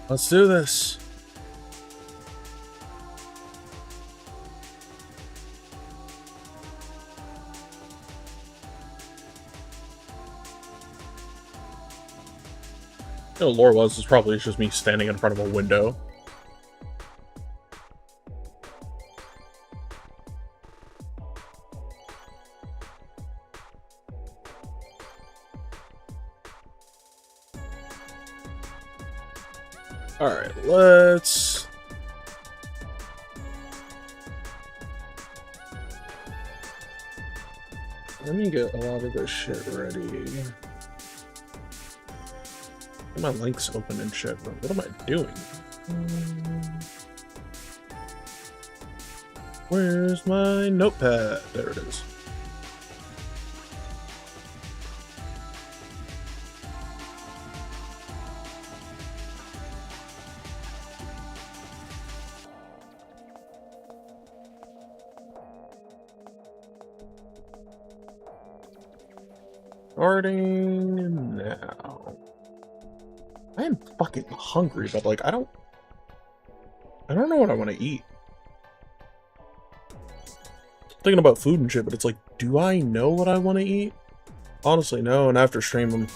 Let's do this. You know, lore was is probably just me standing in front of a window. Alright, let's... Let me get a lot of this shit ready. My links open and shit, but what am I doing? Where's my notepad? There it is. Starting now. I am fucking hungry, but like I don't know what I want to eat. Thinking about food and shit, but it's like, do I know what I want to eat? Honestly, no. And after stream,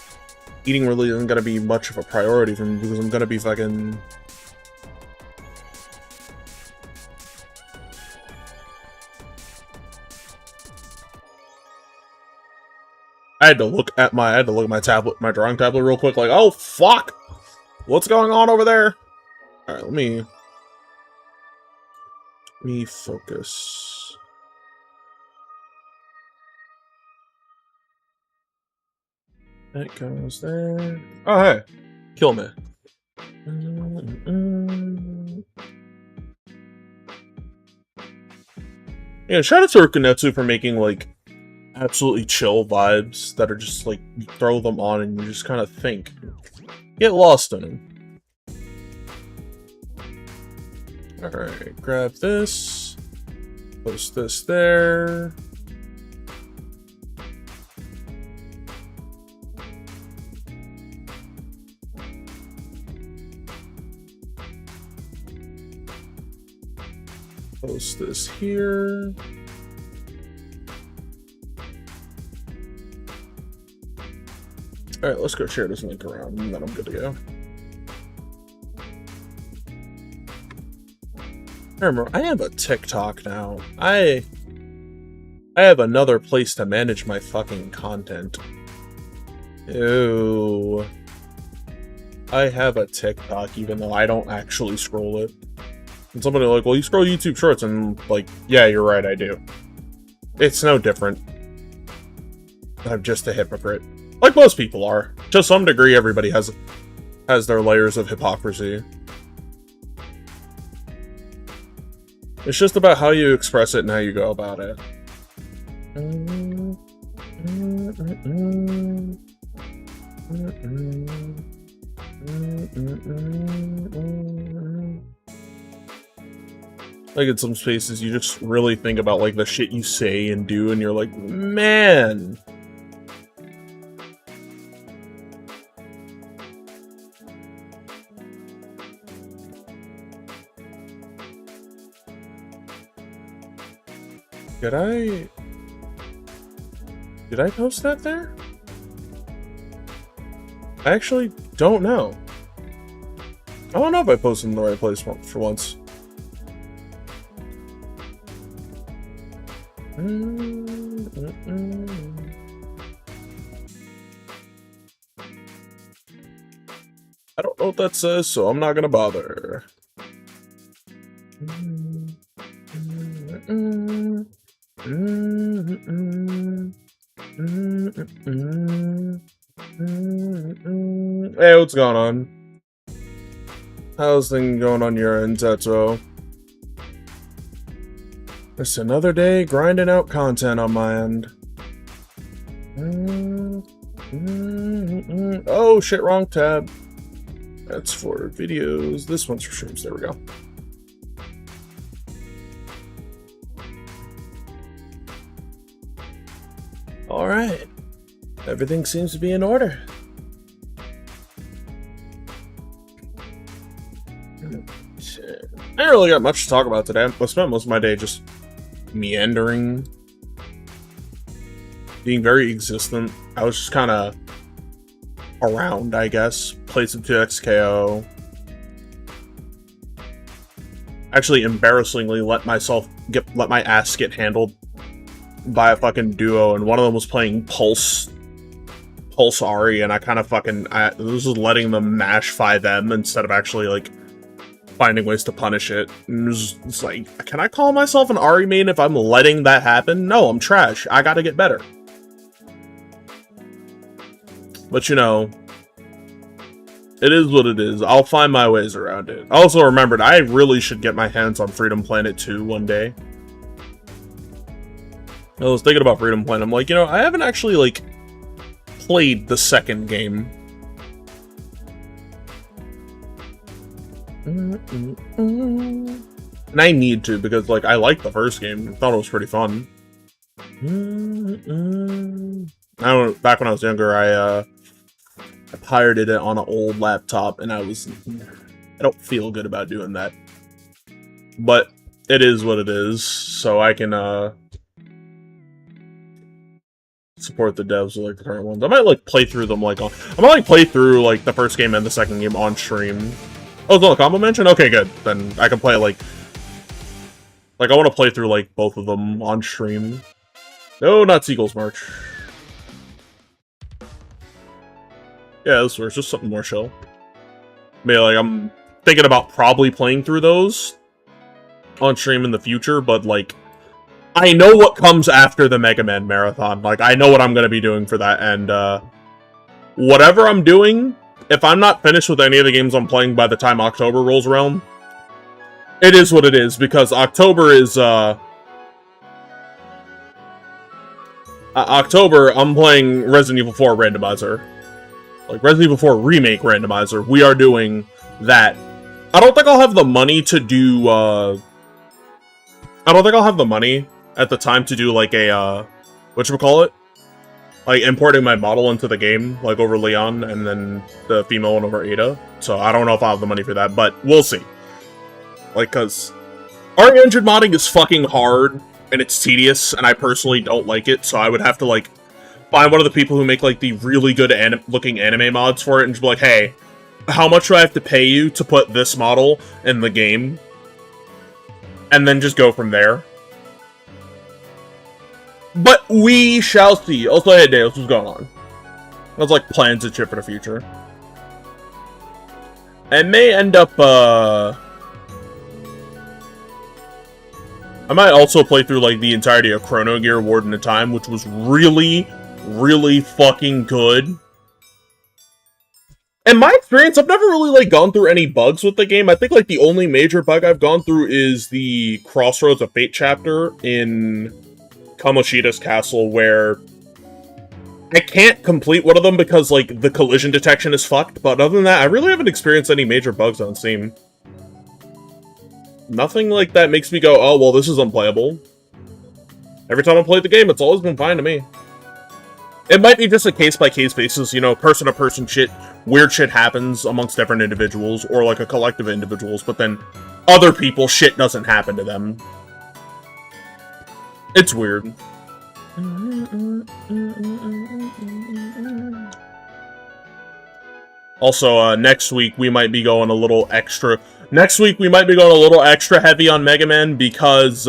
eating really isn't gonna be much of a priority for me because I'm gonna be fucking. I had to look at my tablet, my drawing tablet real quick, like, oh fuck! What's going on over there? Alright, let me focus. That goes there. Oh hey. Kill me. Yeah, shout out to Urkunetsu for making like absolutely chill vibes that are just like, you throw them on and you just kind of think. Get lost in them. Alright, grab this. Post this there. Post this here. Alright, let's go share this link around, and then I'm good to go. Remember, I have a TikTok now. I have another place to manage my fucking content. Ew. I have a TikTok, even though I don't actually scroll it. And somebody like, well, you scroll YouTube Shorts, and like, yeah, you're right, I do. It's no different. I'm just a hypocrite. Like most people are. To some degree, everybody has their layers of hypocrisy. It's just about how you express it and how you go about it. Like in some spaces, you just really think about like the shit you say and do, and you're like, man. Did I post that there? I actually don't know. I don't know if I posted in the right place for once. I don't know what that says, so I'm not gonna bother. Hey, what's going on? How's things going on your end, Tetsuo? It's another day grinding out content on my end. Oh shit, wrong tab. That's for videos. This one's for streams. There we go. Alright. Everything seems to be in order. didn't really got much to talk about today. I spent most of my day just meandering, being very existent. I was just kind of around, I guess. Played some 2XKO. Actually, embarrassingly, let my ass get handled by a fucking duo, and one of them was playing Pulse Ahri, and I kind of fucking was just letting them mash 5M instead of actually like finding ways to punish it. And it's like, can I call myself an Ahri main if I'm letting that happen? No, I'm trash. I gotta get better. But you know, it is what it is. I'll find my ways around it. I also remembered I really should get my hands on Freedom Planet 2 one day. I was thinking about Freedom Planet. I'm like, you know, I haven't actually, like, played the second game. And I need to, because, like, I liked the first game. I thought it was pretty fun. I don't know, back when I was younger, I pirated it on an old laptop, and I don't feel good about doing that. But it is what it is, so I can, support the devs with, like, the current ones. I might, like, play through them, like, I might, like, play through, like, the first game and the second game on stream. Oh, is that a combo mention? Okay, good. Then I can play, like, I want to play through, like, both of them on stream. No, not Seagull's March. Yeah, this works. Just something more chill. Maybe, like, I'm thinking about probably playing through those on stream in the future, but, like, I know what comes after the Mega Man Marathon. Like, I know what I'm going to be doing for that, and, whatever I'm doing, if I'm not finished with any of the games I'm playing by the time October rolls around, it is what it is, because October is, October, I'm playing Resident Evil 4 Randomizer. Like, Resident Evil 4 Remake Randomizer. We are doing that. I don't think I'll have the money to do, I don't think I'll have the money at the time to do, like, a, whatchamacallit? Like, importing my model into the game, like, over Leon, and then the female one over Ada. So, I don't know if I'll have the money for that, but we'll see. Like, cause Ahri engine modding is fucking hard, and it's tedious, and I personally don't like it, so I would have to, like, find one of the people who make, like, the really good looking anime mods for it, and just be like, hey, how much do I have to pay you to put this model in the game? And then just go from there. But we shall see. Also, hey, Deus, what's going on? That's like plans and shit for the future. I may end up, I might also play through, like, the entirety of Chrono Gear Warden of Time, which was really, really fucking good. In my experience, I've never really, like, gone through any bugs with the game. I think, like, the only major bug I've gone through is the Crossroads of Fate chapter in Kamoshida's castle, where I can't complete one of them because, like, the collision detection is fucked. But other than that, I really haven't experienced any major bugs on Steam. Nothing like that makes me go, oh, well, this is unplayable. Every time I played the game, it's always been fine to me. It might be just a case-by-case basis, you know, person-to-person shit, weird shit happens amongst different individuals, or like a collective of individuals, but then other people, shit doesn't happen to them. It's weird. Also, next week we might be going a little extra... Next week we might be going a little extra heavy on Mega Man because,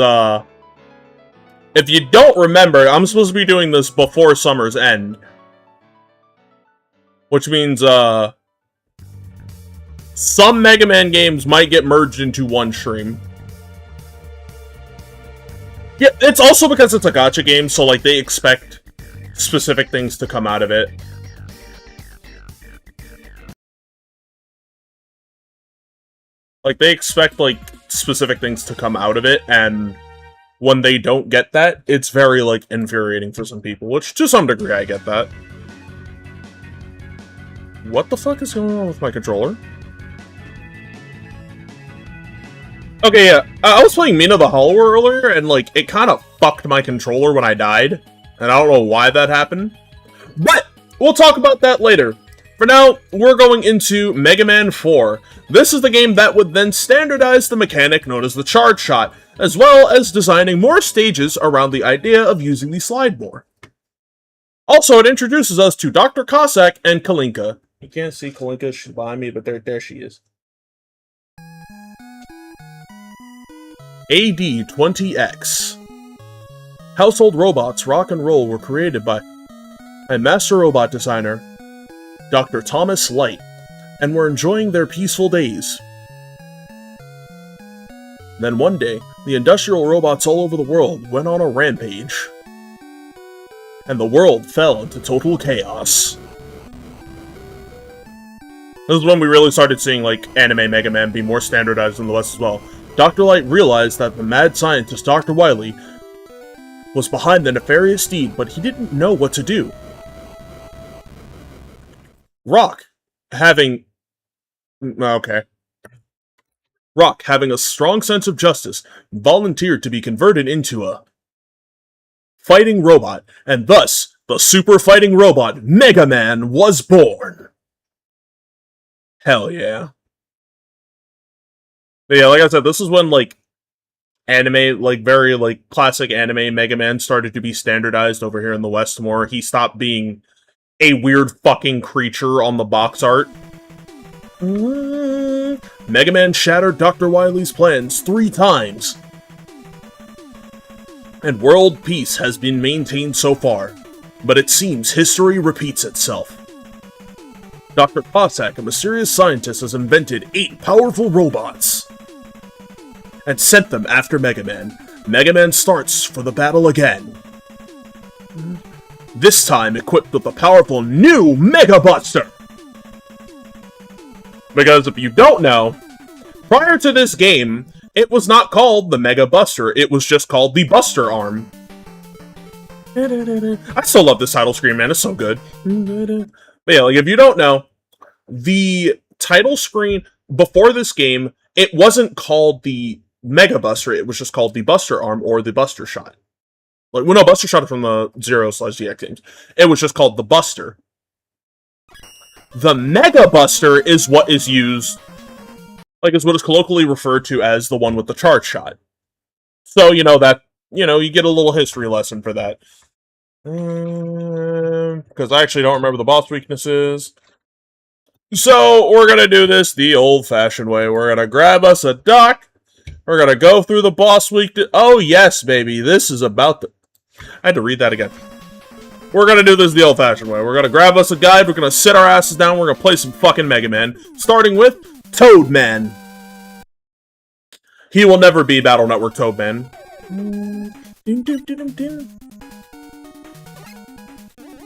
if you don't remember, I'm supposed to be doing this before summer's end. Which means, some Mega Man games might get merged into one stream. Yeah, it's also because it's a gacha game, so, like, they expect specific things to come out of it. Like, they expect, like, specific things to come out of it, and when they don't get that, it's very, like, infuriating for some people, which, to some degree, I get that. What the fuck is going on with my controller? Okay, yeah, I was playing Mina the Hollower earlier, and, like, it kind of fucked my controller when I died, and I don't know why that happened. But, we'll talk about that later. For now, we're going into Mega Man 4. This is the game that would then standardize the mechanic known as the charge shot, as well as designing more stages around the idea of using the slide more. Also, it introduces us to Dr. Cossack and Kalinka. You can't see Kalinka, she's behind me, but there she is. AD-20X. Household robots Rock and Roll were created by a master robot designer, Dr. Thomas Light, and were enjoying their peaceful days. Then one day, the industrial robots all over the world went on a rampage, and the world fell into total chaos. This is when we really started seeing, like, anime Mega Man be more standardized in the West as well. Dr. Light realized that the mad scientist Dr. Wily was behind the nefarious deed, but he didn't know what to do. Rock, having a strong sense of justice, volunteered to be converted into a fighting robot, and thus, the super fighting robot, Mega Man, was born. Hell yeah. But yeah, like I said, this is when, like, anime, like, very, like, classic anime Mega Man started to be standardized over here in the West more. He stopped being a weird fucking creature on the box art. Mega Man shattered Dr. Wily's plans 3 times. And world peace has been maintained so far, but it seems history repeats itself. Dr. Cossack, a mysterious scientist, has invented 8 powerful robots and sent them after Mega Man. Mega Man starts for the battle again. This time equipped with the powerful new Mega Buster! Because if you don't know, prior to this game, it was not called the Mega Buster, it was just called the Buster Arm. I still love this title screen, man, it's so good. But yeah, like, if you don't know, the title screen before this game, it wasn't called the Mega Buster, it was just called the Buster Arm or the Buster Shot. Like, well, no, Buster Shot from the 0/GX games. It was just called the Buster. The Mega Buster is what is used, like, is what is colloquially referred to as the one with the charge shot. So, you know, that, you know, you get a little history lesson for that. Because I actually don't remember the boss weaknesses. So, we're gonna do this the old-fashioned way. We're gonna grab us a duck. We're gonna go through the boss weakness. Oh, yes, baby. This is about the... I had to read that again. We're gonna do this the old-fashioned way. We're gonna grab us a guide, we're gonna sit our asses down, we're gonna play some fucking Mega Man. Starting with Toadman. He will never be Battle Network Toadman.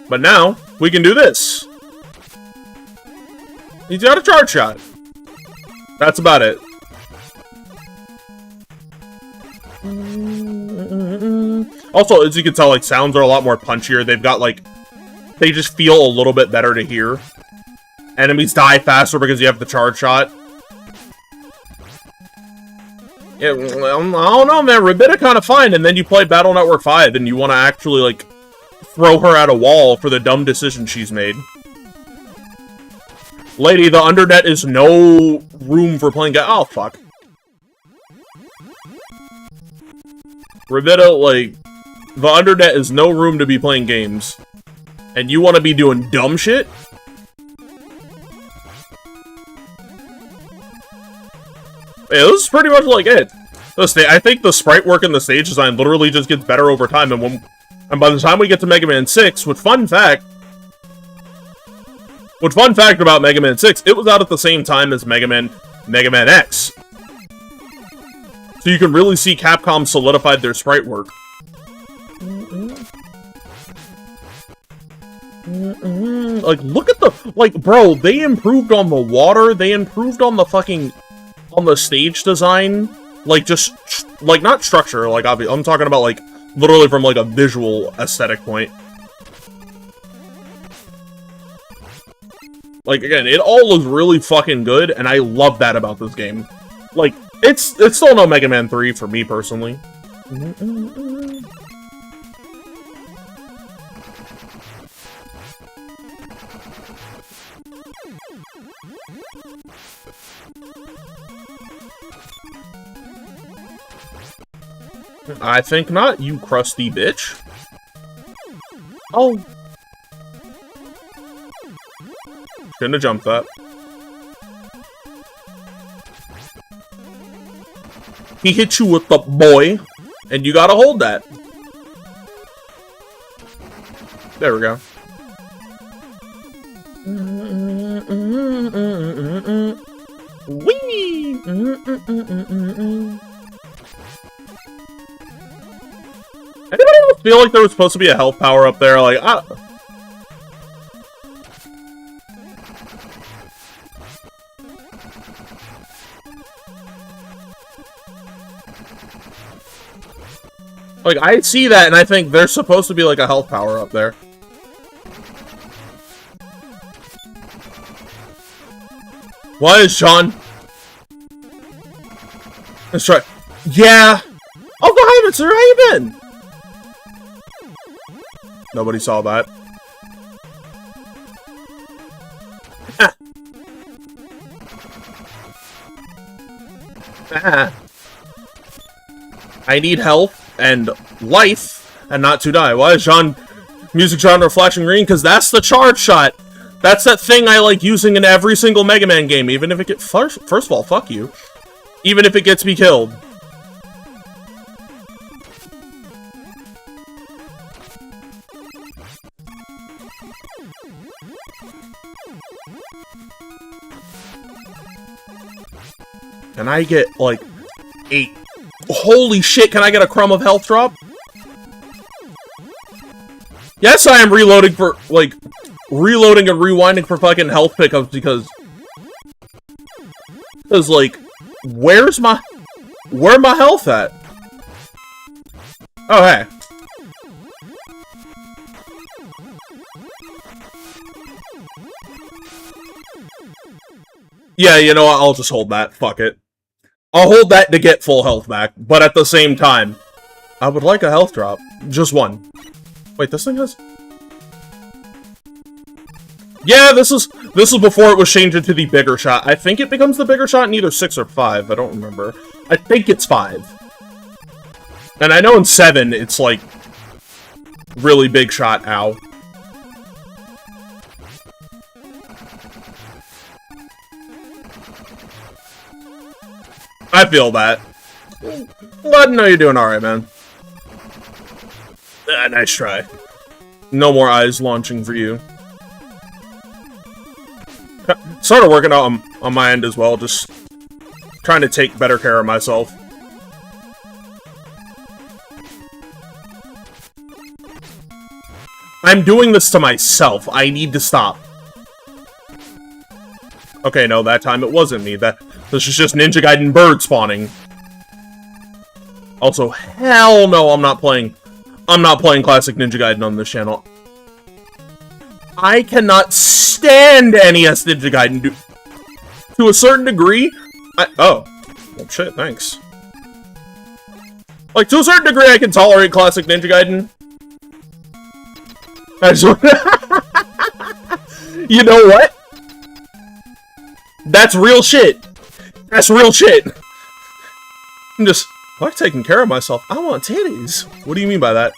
But now, we can do this. He's got a charge shot. That's about it. Also, as you can tell, like, sounds are a lot more punchier. They've got, like, they just feel a little bit better to hear. Enemies die faster because you have the charge shot. Yeah, I don't know, man. Rabida kind of fine, and then you play Battle Network 5, and you want to actually, like, throw her at a wall for the dumb decision she's made. Lady, the undernet is no room for playing oh, fuck. Rabida, like, the undernet is no room to be playing games. And you want to be doing dumb shit? Yeah, this is pretty much like it. I think the sprite work and the stage design literally just gets better over time, and by the time we get to Mega Man 6, with fun fact about Mega Man 6, it was out at the same time as Mega Man X. So you can really see Capcom solidified their sprite work. Like, look at the... Like, bro, they improved on the water, they improved on the fucking... on the stage design. Like, just... like, not structure, like, I'm talking about, like, literally from, like, a visual aesthetic point. Like, again, it all looks really fucking good, and I love that about this game. Like, it's still no Mega Man 3 for me, personally. I think not, you crusty bitch. Oh. Shouldn't have jumped that. He hit you with the boy, and you gotta hold that. There we go. Whee! Anybody else feel like there was supposed to be a health power up there? Like, I see that, and I think there's supposed to be, like, a health power up there. What is Sean? Let's try. Yeah! Oh, go ahead, sir, how you been? Nobody saw that. Ah. Ah. I need health and life and not to die. Why is Sean music genre flashing green? Because that's the charge shot. That's that thing I like using in every single Mega Man game, even if it gets first of all, fuck you. Even if it gets me killed. Can I get, like, 8? Holy shit, can I get a crumb of health drop? Yes, I am reloading for, like, reloading and rewinding for fucking health pickups because, like, where my health at? Oh, hey. Yeah, you know what, I'll just hold that, fuck it. I'll hold that to get full health back, but at the same time, I would like a health drop. Just one. Wait, this thing has... Yeah, this is before it was changed into the bigger shot. I think it becomes the bigger shot in either 6 or 5. I don't remember. I think it's 5. And I know in 7, it's like... really big shot, ow. I feel that. Glad to know you're doing alright, man. Ah, nice try. No more eyes launching for you. Started working out on my end as well, just trying to take better care of myself. I'm doing this to myself. I need to stop. Okay, no, that time it wasn't me. This is just Ninja Gaiden bird spawning. Also, hell no, I'm not playing classic Ninja Gaiden on this channel. I cannot stand NES Ninja Gaiden. To a certain degree, oh shit, thanks. Like, to a certain degree, I can tolerate classic Ninja Gaiden. You know what? That's real shit. That's real shit. I'm just, I like taking care of myself. I want titties. What do you mean by that?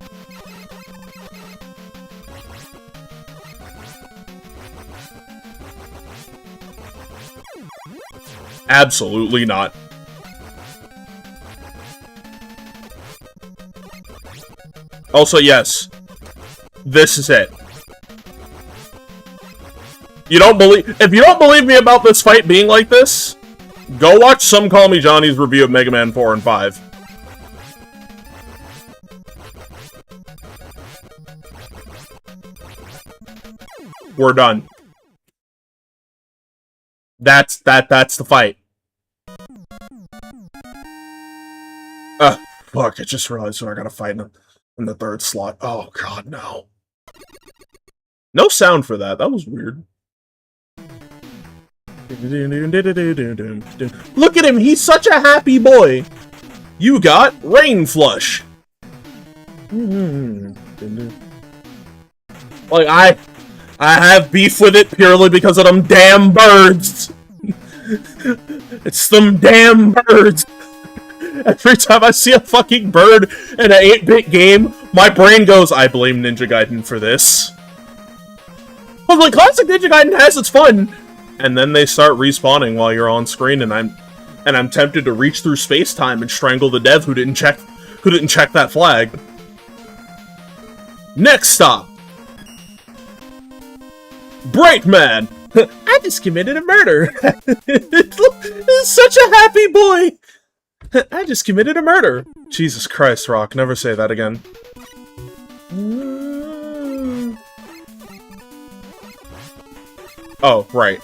Absolutely not. Also, yes. This is it. If you don't believe me about this fight being like this, go watch Some Call Me Johnny's review of Mega Man 4 and 5. We're done. That's the fight. Fuck, I just realized I gotta fight in the third slot. Oh god, no. No sound for that. That was weird. Look at him, he's such a happy boy. You got Rain Flush. Like, I have beef with it purely because of them damn birds. It's them damn birds. Every time I see a fucking bird in an 8-bit game, my brain goes, I blame Ninja Gaiden for this. But like, classic Ninja Gaiden has its fun. And then they start respawning while you're on screen, and I'm tempted to reach through space-time and strangle the dev who didn't check that flag. Next stop. Brightman! I just committed a murder! Such a happy boy! I just committed a murder! Jesus Christ, Rock, never say that again. Oh, right.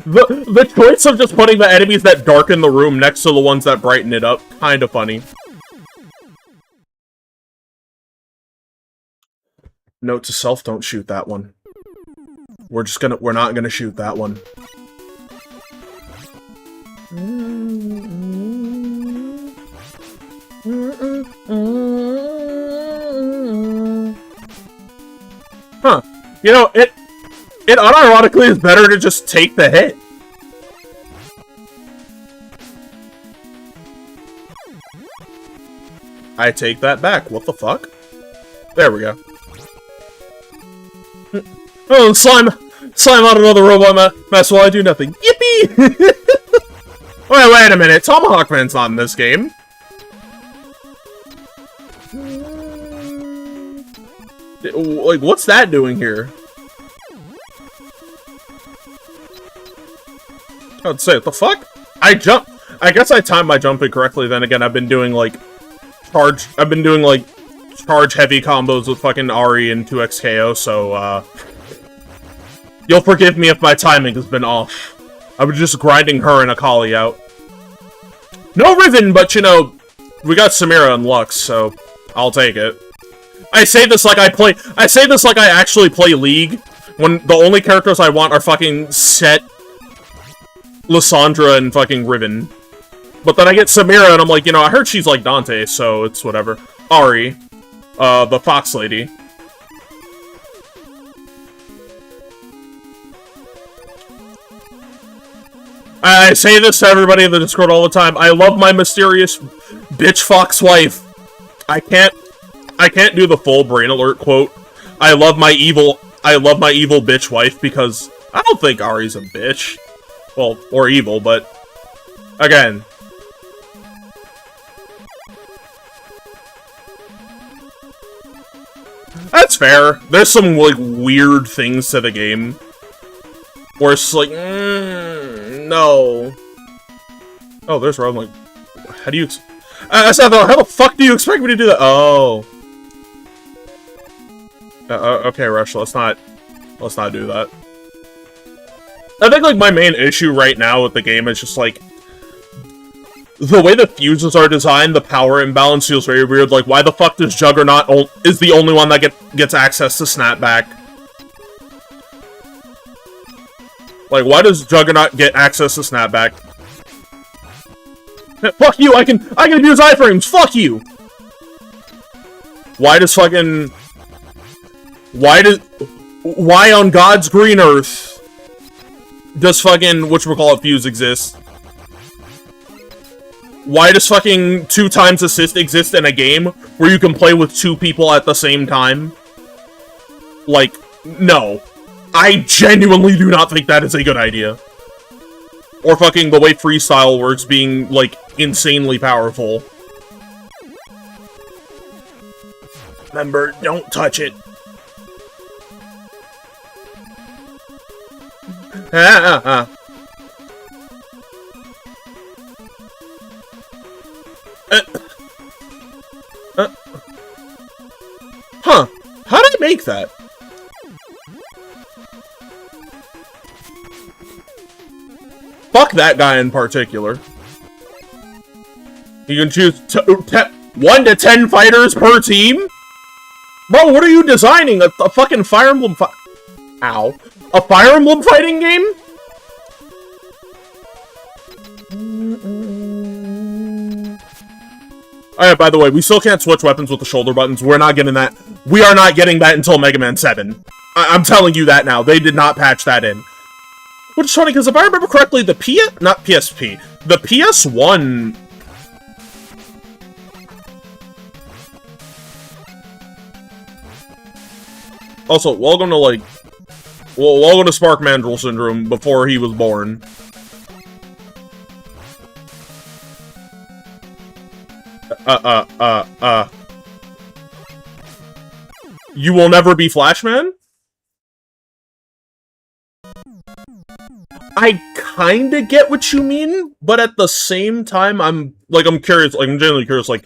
The choice of just putting the enemies that darken the room next to the ones that brighten it up, kinda funny. Note to self, don't shoot that one. We're not gonna shoot that one. Huh. You know, it unironically is better to just take the hit. I take that back. What the fuck? There we go. Oh, slime out another robot mess while I do nothing. Yippee! Wait a minute. Tomahawk Man's not in this game. Like, what's that doing here? I'd say, what the fuck? I guess I timed my jumping correctly. Then again, I've been doing like charge heavy combos with fucking Ari and 2xKO, so you'll forgive me if my timing has been off. I was just grinding her and Akali out. No Riven, but you know, we got Samira and Lux, so I'll take it. I say this like I actually play League, when the only characters I want are fucking Set, Lysandra, and fucking Riven. But then I get Samira, and I'm like, you know, I heard she's like Dante, so it's whatever. Ari. The Fox Lady. I say this to everybody in the Discord all the time. I love my mysterious bitch fox wife. I can't do the full Brain Alert quote. I love my evil bitch wife because I don't think Ari's a bitch. Well, or evil, but again. That's fair. There's some, like, weird things to the game. Where it's like, no. Oh, there's where I'm like, how do you... how the fuck do you expect me to do that? Oh. Okay, Rush, let's not do that. I think, like, my main issue right now with the game is just, like, the way the fuses are designed, the power imbalance feels very weird. Like, why the fuck does Juggernaut is the only one that gets access to Snapback? Like, why does Juggernaut get access to Snapback? Fuck you! I can abuse iframes. Fuck you! Why on God's green earth does fucking whatchamacallit fuse exist? Why does fucking 2x assist exist in a game where you can play with 2 people at the same time? Like, no. I genuinely do not think that is a good idea. Or fucking the way freestyle works being, like, insanely powerful. Remember, don't touch it. Huh. How did I make that? Fuck that guy in particular. You can choose 1 to 10 fighters per team? Bro, what are you designing? A fucking Fire Emblem Ow. A Fire Emblem fighting game? Alright, by the way, we still can't switch weapons with the shoulder buttons. We're not getting that. We are not getting that until Mega Man 7. I'm telling you that now. They did not patch that in. Which is funny, because if I remember correctly, the not PSP, the PS1... Also, welcome to, like... Well, welcome to Spark Mandrill Syndrome before he was born. You will never be Flashman? I kinda get what you mean, but at the same time, I'm curious, like, I'm genuinely curious, like,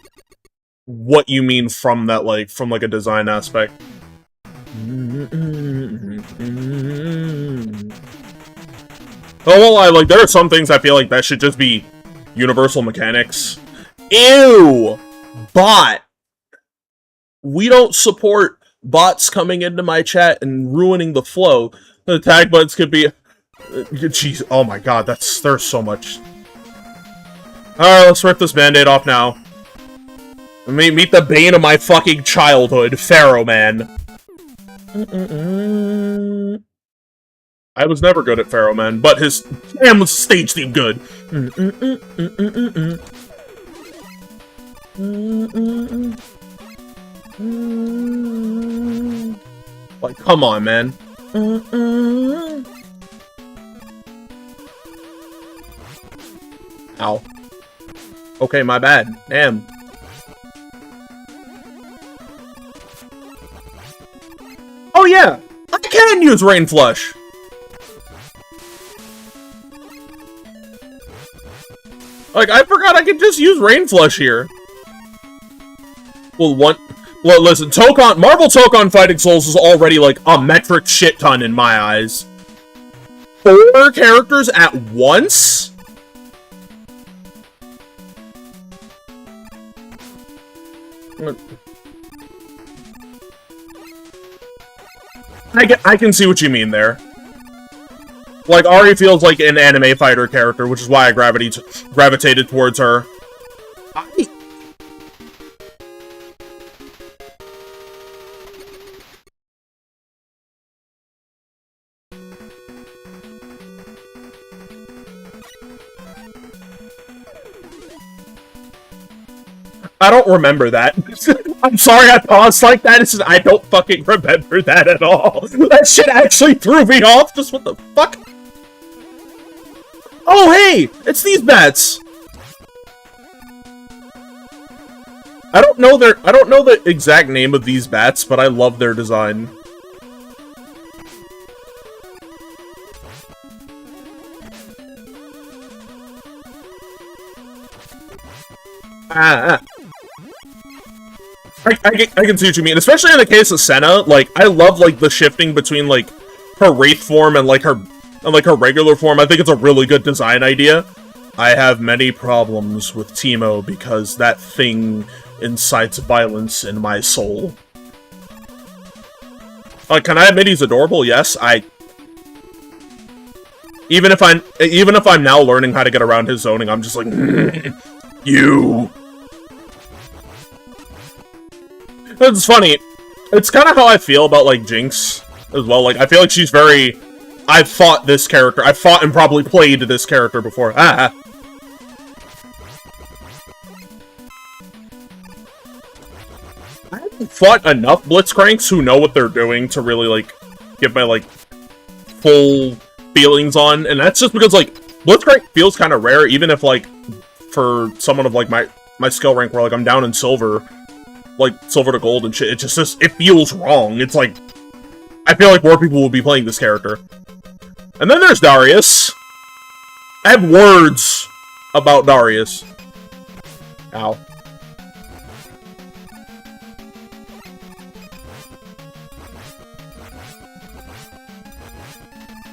what you mean from that, like, from, like, a design aspect. Oh, well, like, there are some things I feel like that should just be universal mechanics. Ew! Bot! We don't support bots coming into my chat and ruining the flow. The tag buttons could be... Jeez, oh my god, there's so much. Alright, let's rip this band-aid off now. Meet the bane of my fucking childhood, Pharaoh Man. I was never good at Pharaoh Man, but his stage theme good. Like, come on, man. Ow. Okay, my bad. Damn. Oh yeah! I can use Rain Flush! Like, I forgot I could just use Rain Flush here. Well, listen, Marvel Tokon Fighting Souls is already, like, a metric shit ton in my eyes. 4 characters at once? I can see what you mean there. Like, Ari feels like an anime fighter character, which is why I gravitated towards her. I don't remember that. I'm sorry I paused like that. It's just, I don't fucking remember that at all. That shit actually threw me off. Just what the fuck? Oh, hey! It's these bats! I don't know the exact name of these bats, but I love their design. I can see what you mean, especially in the case of Senna. Like, I love, like, the shifting between, like, her Wraith form and, like, her regular form. I think it's a really good design idea. I have many problems with Teemo because that thing incites violence in my soul. Can I admit he's adorable? Yes, even if I'm now learning how to get around his zoning, I'm just like, you. It's funny. It's kind of how I feel about, like, Jinx as well. Like, I feel like she's very... I've fought this character. I've fought and probably played this character before. I haven't fought enough Blitzcranks who know what they're doing to really, like, give my, like, full feelings on. And that's just because, like, Blitzcrank feels kind of rare, even if, like, for someone of, like, my skill rank where, like, I'm down in silver... like, silver to gold and shit, it just it feels wrong. It's like, I feel like more people will be playing this character. And then there's Darius. I have words about Darius. Ow.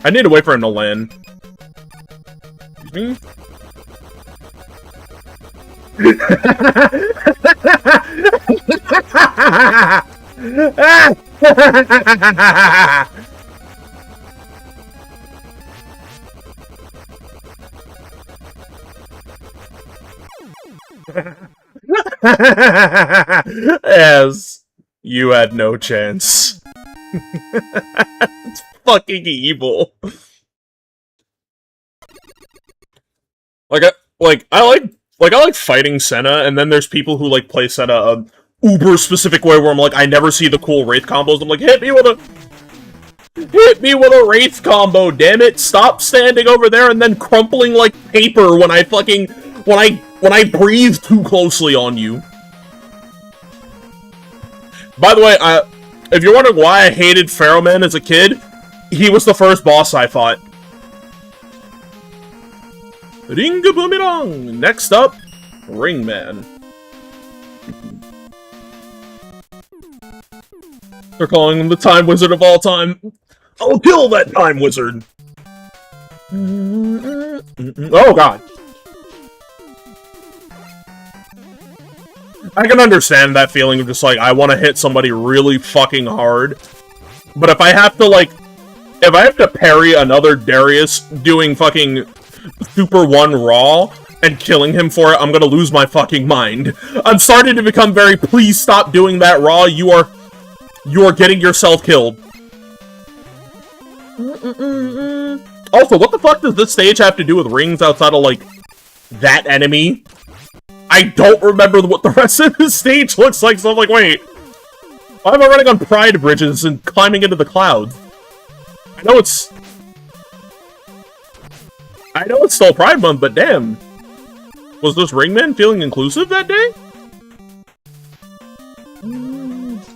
I need to wait for him to land. Excuse me? Yes, you had no chance. It's fucking evil. I like fighting Senna, and then there's people who like play Senna a uber specific way where I'm like, I never see the cool Wraith combos. I'm like, hit me with a Wraith combo, damn it! Stop standing over there and then crumpling like paper when I breathe too closely on you. By the way, if you're wondering why I hated Pharaoh Man as a kid, he was the first boss I fought. Ringa Boomerang! Next up, Ringman. They're calling him the Time Wizard of all time. I'll kill that Time Wizard! Oh god. I can understand that feeling of just like, I want to hit somebody really fucking hard. But if I have to parry another Darius doing fucking Super 1 Raw and killing him for it, I'm gonna lose my fucking mind. I'm starting to become very, please stop doing that Raw, you are getting yourself killed. Also, what the fuck does this stage have to do with rings outside of, like, that enemy? I don't remember what the rest of the stage looks like, so I'm like, wait. Why am I running on Pride bridges and climbing into the clouds? I know it's still Pride Month, but damn. Was this Ringman feeling inclusive that day?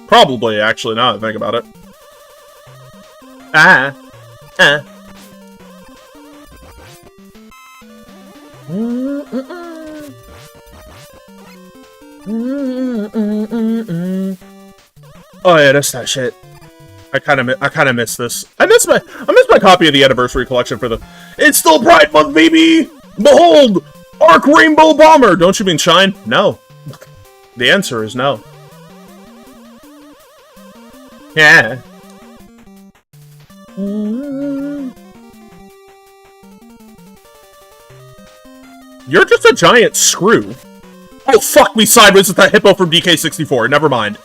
Probably, actually, now that I think about it. Oh yeah, that's that shit. I kind of miss this. I miss my copy of the Anniversary Collection for the. It's still Pride Month, baby! Behold, Arc Rainbow Bomber. Don't you mean Shine? No. The answer is no. Yeah. You're just a giant screw. Oh fuck me sideways with that hippo from DK64. Never mind.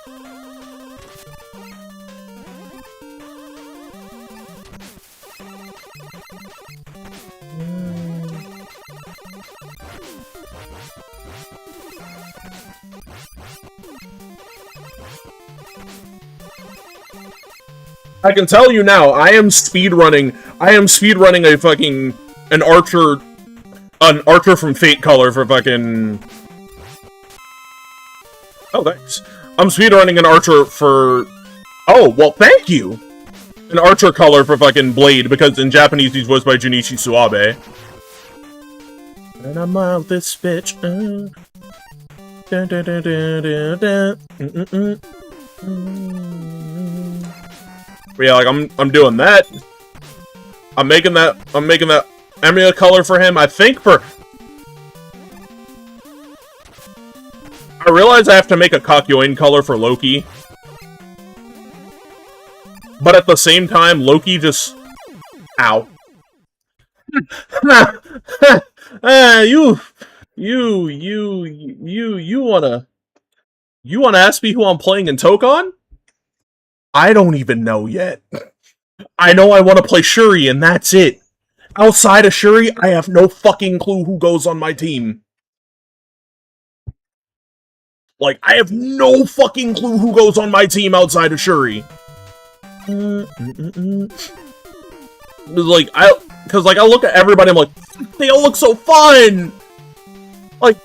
I can tell you now, I am speedrunning a fucking, an archer from Fate color for fucking... Oh, thanks. I'm speedrunning an archer for... Oh, well, thank you! An archer color for fucking Blade, because in Japanese he's voiced by Junichi Suabe. And I'm out this bitch. But yeah, like, I'm doing that. I'm making that Emiya color for him. I realize I have to make a Kakyoin color for Loki. But at the same time, Loki just... Ow. You wanna ask me who I'm playing in Tokon? I don't even know yet. I know I want to play Shuri, and that's it. Outside of Shuri, I have no fucking clue who goes on my team. Like, I have no fucking clue who goes on my team outside of Shuri. Like, I look at everybody, I'm like, they all look so fun! Like,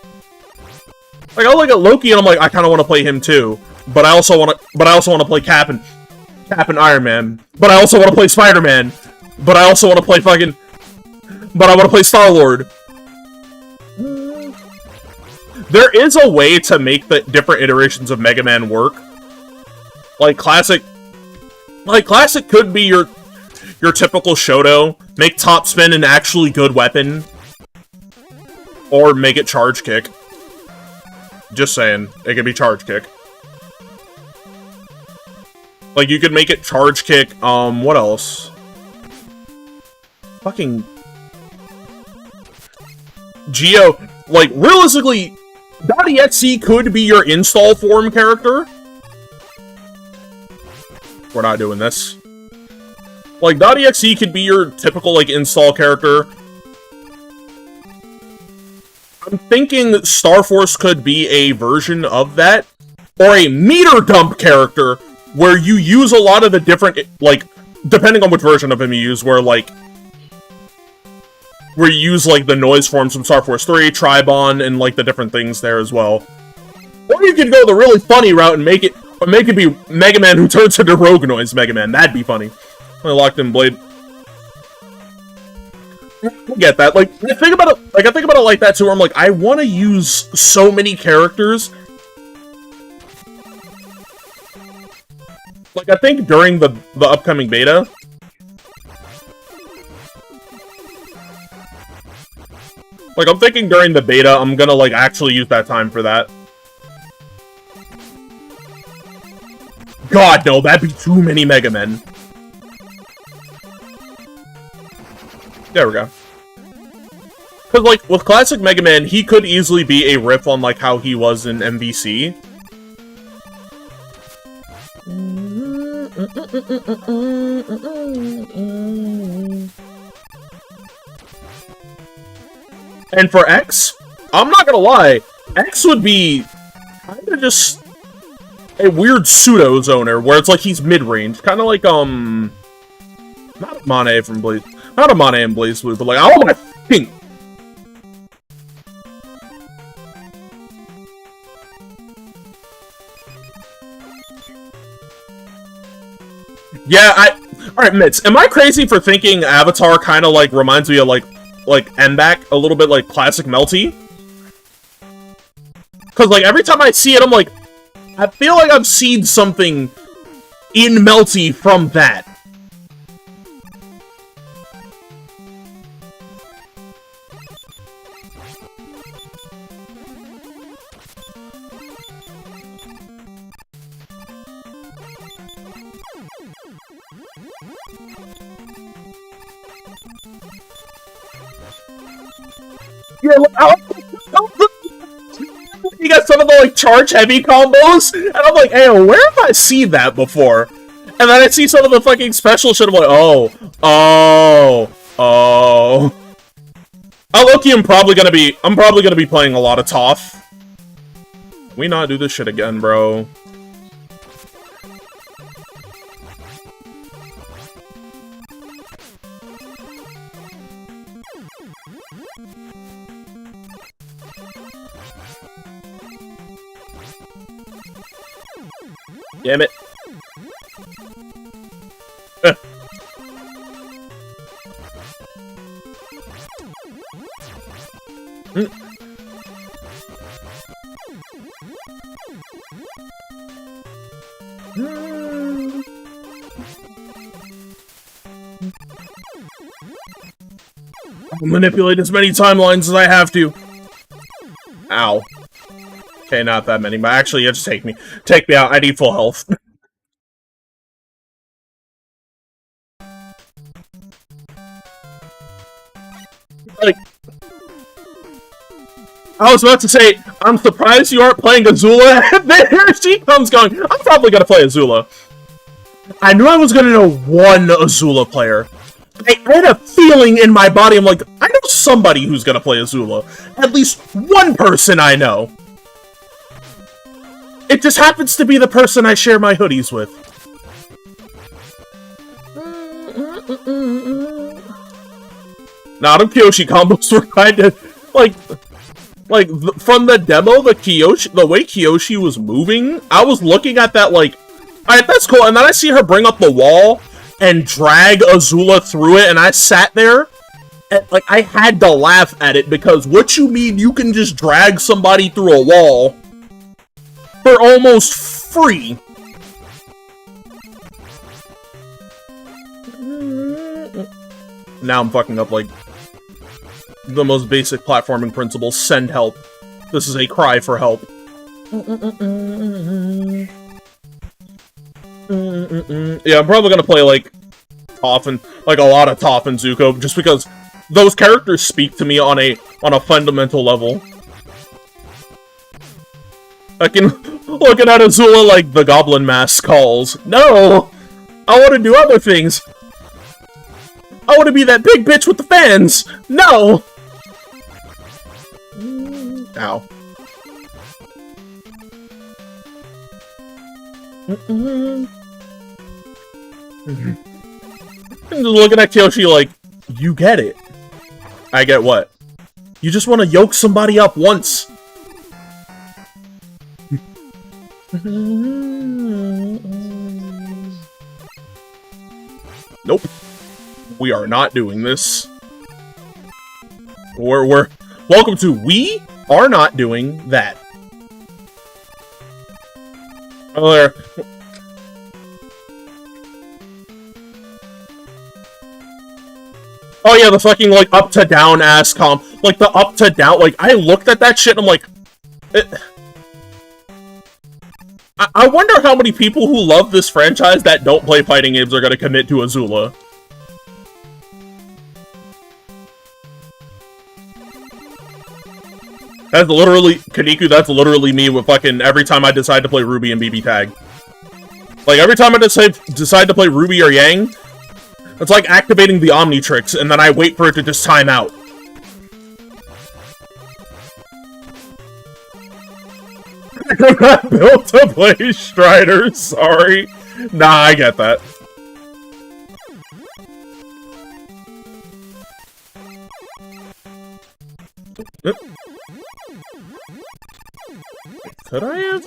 I look at Loki, and I'm like, I kind of want to play him too. But I also want to play Cap and Iron Man. But I also want to play Spider-Man. But I also want to play fucking... But I want to play Star-Lord. There is a way to make the different iterations of Mega Man work. Like, Classic could be your typical Shoto. Make Top Spin an actually good weapon. Or make it Charge Kick. Just saying. It could be Charge Kick. Like, you could make it Charge Kick, what else? Fucking... Geo, like, realistically, .exe could be your install form character. We're not doing this. Like, .exe could be your typical, like, install character. I'm thinking Star Force could be a version of that. Or a meter dump character, where you use a lot of the different, like, depending on which version of him you use, where you use, like, the noise forms from Star Force 3, Tribon, and, like, the different things there as well. Or you could go the really funny route and make it be Mega Man who turns into Rogue Noise Mega Man. That'd be funny. I locked in Blade. I get that. Like, I think about it like that too, where I'm like, I want to use so many characters. Like, I think during the upcoming beta, like, I'm thinking during the beta, I'm gonna, like, actually use that time for that. God, no, that'd be too many Mega Men. There we go. Because, like, with classic Mega Man, he could easily be a riff on, like, how he was in MVC. And for X, I'm not gonna lie, X would be kind of just a weird pseudo-zoner, where it's like he's mid-range. Kind of like, not Monet from Blaze... Not a Monet and BlazBlue, but like, oh my fucking... Yeah, Alright, Mitz, am I crazy for thinking Avatar kind of, like, reminds me of, like M-Back, a little bit like classic Melty? Because, like, every time I see it, I'm like, I feel like I've seen something in Melty from that. Yeah, you got some of the, like, charge heavy combos, and I'm like, hey, where have I seen that before? And then I see some of the fucking special shit, I'm like, oh. Loki, I'm probably gonna be playing a lot of Toph. Can we not do this shit again, bro? Damn it. I'll manipulate as many timelines as I have to. Ow. Okay, not that many, but actually, yeah, just take me. Take me out, I need full health. Like, I was about to say, I'm surprised you aren't playing Azula, and then here she comes going, I'm probably gonna play Azula. I knew I was gonna know one Azula player. I had a feeling in my body, I'm like, I know somebody who's gonna play Azula. At least one person I know. It just happens to be the person I share my hoodies with. Nah, them Kyoshi combos were kind of, like, from the demo, the way Kyoshi was moving, I was looking at that like, alright, that's cool, and then I see her bring up the wall and drag Azula through it, and I sat there, and, like, I had to laugh at it, because what you mean you can just drag somebody through a wall for almost free? Now I'm fucking up, like, the most basic platforming principle. Send help. This is a cry for help. Yeah, I'm probably gonna play, like, Toph and, like, a lot of Toph and Zuko, just because those characters speak to me on a fundamental level. Fucking looking at Azula like the Goblin Mask calls. No! I want to do other things! I want to be that big bitch with the fans! No! Ow. I'm just looking at Kyoshi like, you get it. I get what? You just want to yoke somebody up once. Nope. We are not doing this. Welcome to We Are Not Doing That. Oh, there. Oh yeah, the fucking, like, up-to-down ass comp. Like, the up-to-down, like, I looked at that shit and I'm like... I wonder how many people who love this franchise that don't play fighting games are gonna commit to Azula. That's literally, Kaniku, that's literally me with fucking every time I decide to play Ruby and BB Tag. Like, every time I decide to play Ruby or Yang, it's like activating the Omnitrix, and then I wait for it to just time out. I'm not built to play Strider, sorry. Nah, I get that. Could I have?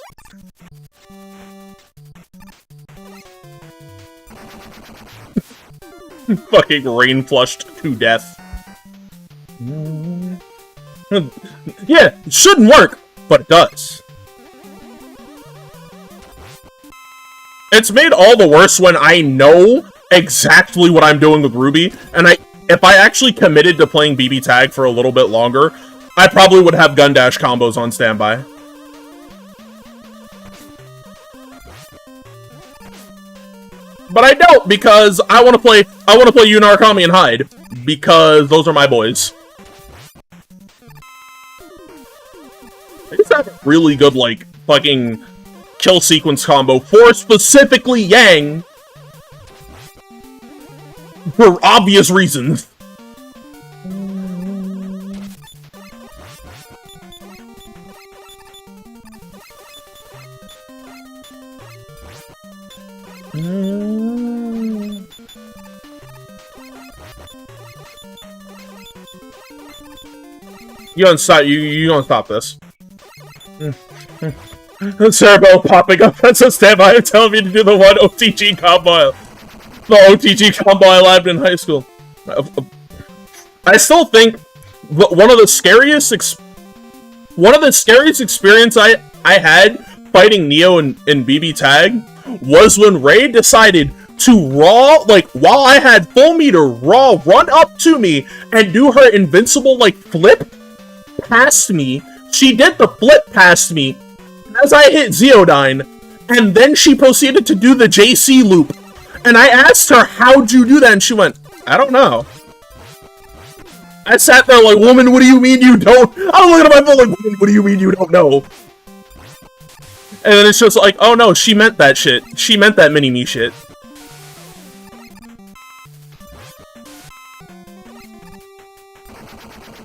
Fucking rain flushed to death. Yeah, it shouldn't work, but it does. It's made all the worse when I know exactly what I'm doing with Ruby, and if I actually committed to playing BB Tag for a little bit longer, I probably would have gun dash combos on standby. But I don't, because I want to play Yu Narukami and Hyde, because those are my boys. I just have a really good, like, fucking kill sequence combo for specifically Yang, for obvious reasons. You don't stop. You don't stop this. Cerebell popping up as a standby and telling me to do the one OTG combo. The OTG combo I lived in high school. I still think one of the scariest experience I had fighting Neo in BB Tag was when Ray decided to while I had full meter, run up to me and do her invincible, like, flip past me. She did the flip past me as I hit Zeodyne, and then she proceeded to do the JC loop. And I asked her, how'd you do that? And she went, I don't know. I sat there like, woman, what do you mean you don't? I'm looking at my phone like, woman, what do you mean you don't know? And then it's just like, oh no, she meant that shit. She meant that mini-me shit.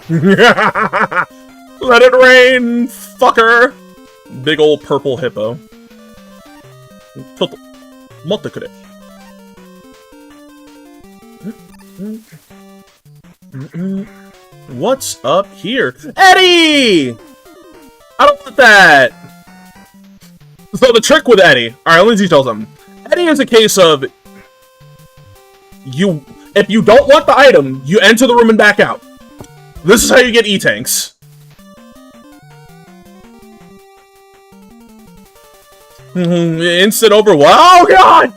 Let it rain, fucker! Big old purple hippo. What's up here? Eddie! I don't want that! So the trick with Eddie... Alright, let me tell something. Eddie is a case of... If you don't want the item, you enter the room and back out. This is how you get E-Tanks. Instant over... Oh, God!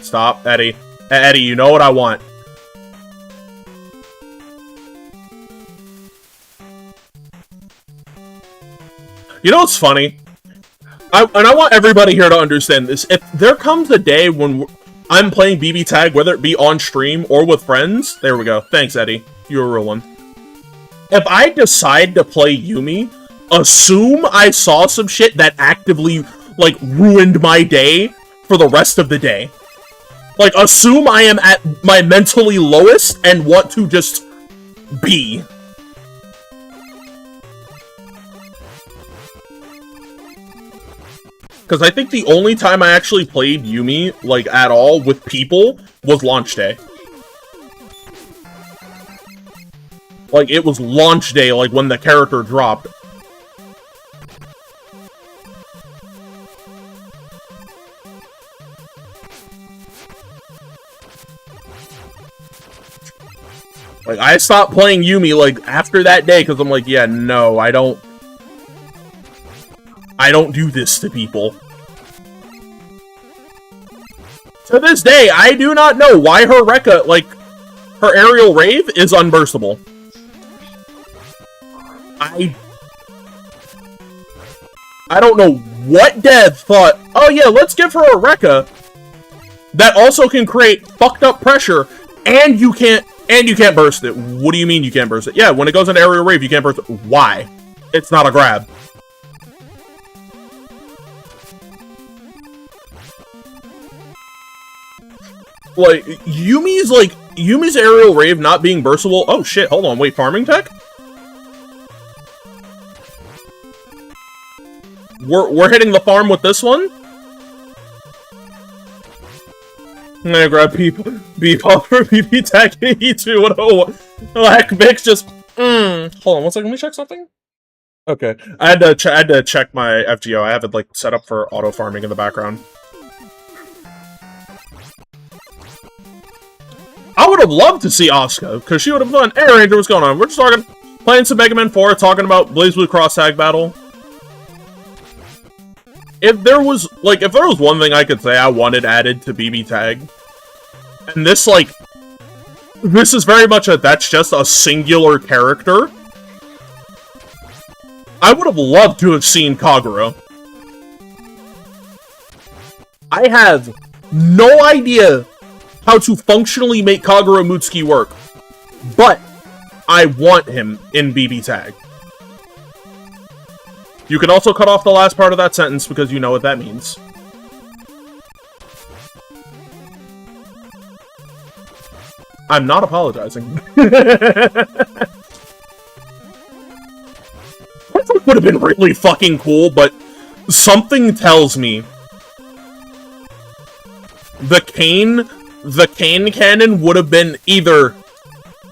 Stop, Eddie. Eddie, you know what I want. You know what's funny? I want everybody here to understand this. If there comes a day when I'm playing BB Tag, whether it be on stream or with friends... There we go. Thanks, Eddie. You're a real one. If I decide to play Yuumi, assume I saw some shit that actively, like, ruined my day for the rest of the day. Like, assume I am at my mentally lowest and want to just be. Because I think the only time I actually played Yuumi, like, at all with people was launch day. Like, it was launch day, like, when the character dropped. Like, I stopped playing Yuumi, like, after that day, because I'm like, yeah, no, I don't do this to people. To this day, I do not know why her Rekka, like, her aerial rave is unburstable. I don't know what dev thought, oh yeah, let's give her a Rekka that also can create fucked up pressure, and you can't burst it. What do you mean you can't burst it? Yeah, when it goes into aerial rave, you can't burst it. Why? It's not a grab. Like, Yumi's aerial rave not being burstable. Oh shit, hold on, wait, farming tech? We're hitting the farm with this one? I'm gonna grab Bebop for BB tech E2. What a whack mix just. Hold on, one second, let me check something. Okay, I had to check my FGO. I have it like set up for auto farming in the background. I would have loved to see Asuka, because she would have fun. Hey Ranger, what's going on? We're just playing some Mega Man 4, talking about BlazBlue Cross Tag Battle. If there was one thing I could say I wanted added to BB Tag, and this is very much that's just a singular character, I would have loved to have seen Kagura. I have no idea how to functionally make Kagura Mutsuki work, but I want him in BB Tag. You can also cut off the last part of that sentence because you know what that means. I'm not apologizing. That would have been really fucking cool, but something tells me the Kane cannon would have been either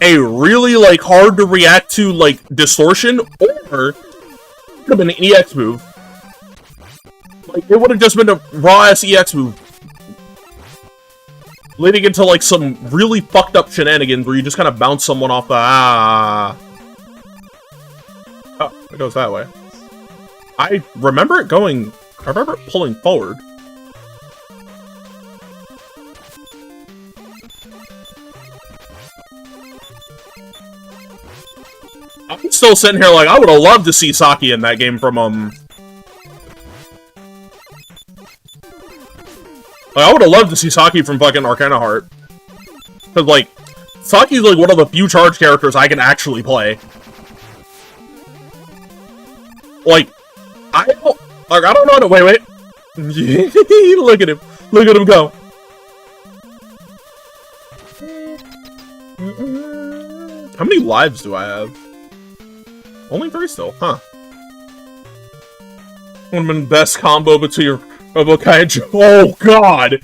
a really, like, hard to react to, like, distortion, or would have been an EX move. Like, it would have just been a raw-ass EX move. Leading into, like, some really fucked up shenanigans where you just kind of bounce someone off the... Oh, it goes that way. I remember it pulling forward. I'm still sitting here like, I would have loved to see Saki in that game from, Like, I would have loved to see Saki from fucking Arcana Heart. Because, like, Saki's, like, one of the few charge characters I can actually play. Like, I don't know how to... Wait. Look at him. Look at him go. How many lives do I have? Only 3 still, huh? Would have been best combo between your Robo-Kai and oh god!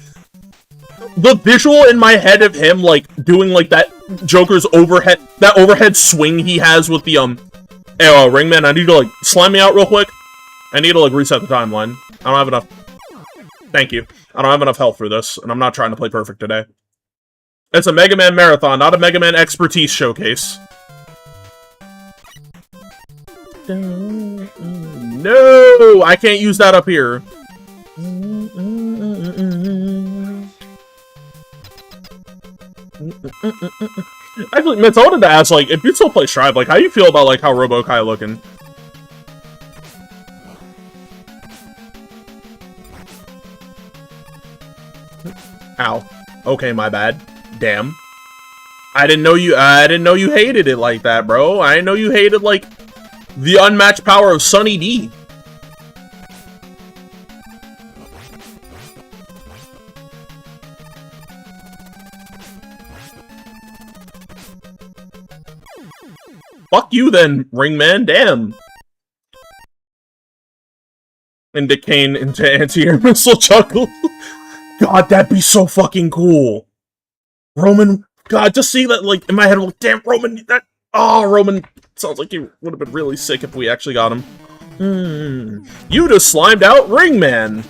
The visual in my head of him, like, doing, like, that Joker's overhead swing he has with the, Hey, Ringman, I need to, like, slime me out real quick. I need to, like, reset the timeline. I don't have enough... Thank you. I don't have enough health for this, and I'm not trying to play perfect today. It's a Mega Man marathon, not a Mega Man expertise showcase. No! I can't use that up here. Actually, Mitz, I wanted to ask, like, if you still play Strive, like, how you feel about, like, how Robo-Kai looking? Ow. Okay, my bad. Damn. I didn't know you hated it like that, bro. I didn't know you hated, like, The unmatched power of Sunny D. Fuck you then, Ringman, damn. And Decane into anti-air missile chuckle. God, that'd be so fucking cool. Roman, God, just see that, like, in my head, like, damn, Roman, that, oh, Roman, sounds like he would have been really sick if we actually got him. You just slimed out Ringman.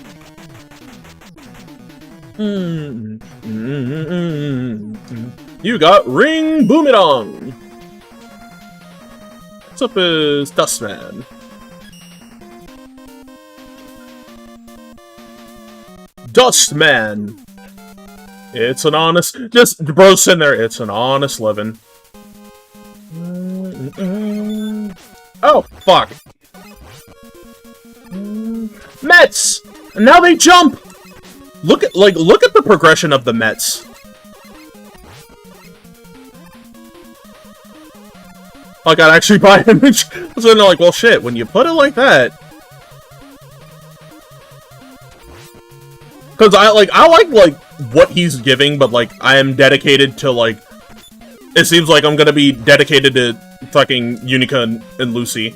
You got Ring Boomidong. What's up is Dustman? Dustman! It's an honest... Just, bro, sitting there. It's an honest living. Oh, fuck. Mets! And now they jump! Look at the progression of the Mets. I gotta actually buy an image. So they're like, well, shit, when you put it like that... Because I like, what he's giving, but, like, I am dedicated to, like... It seems like I'm gonna be dedicated to fucking Unica and Lucy.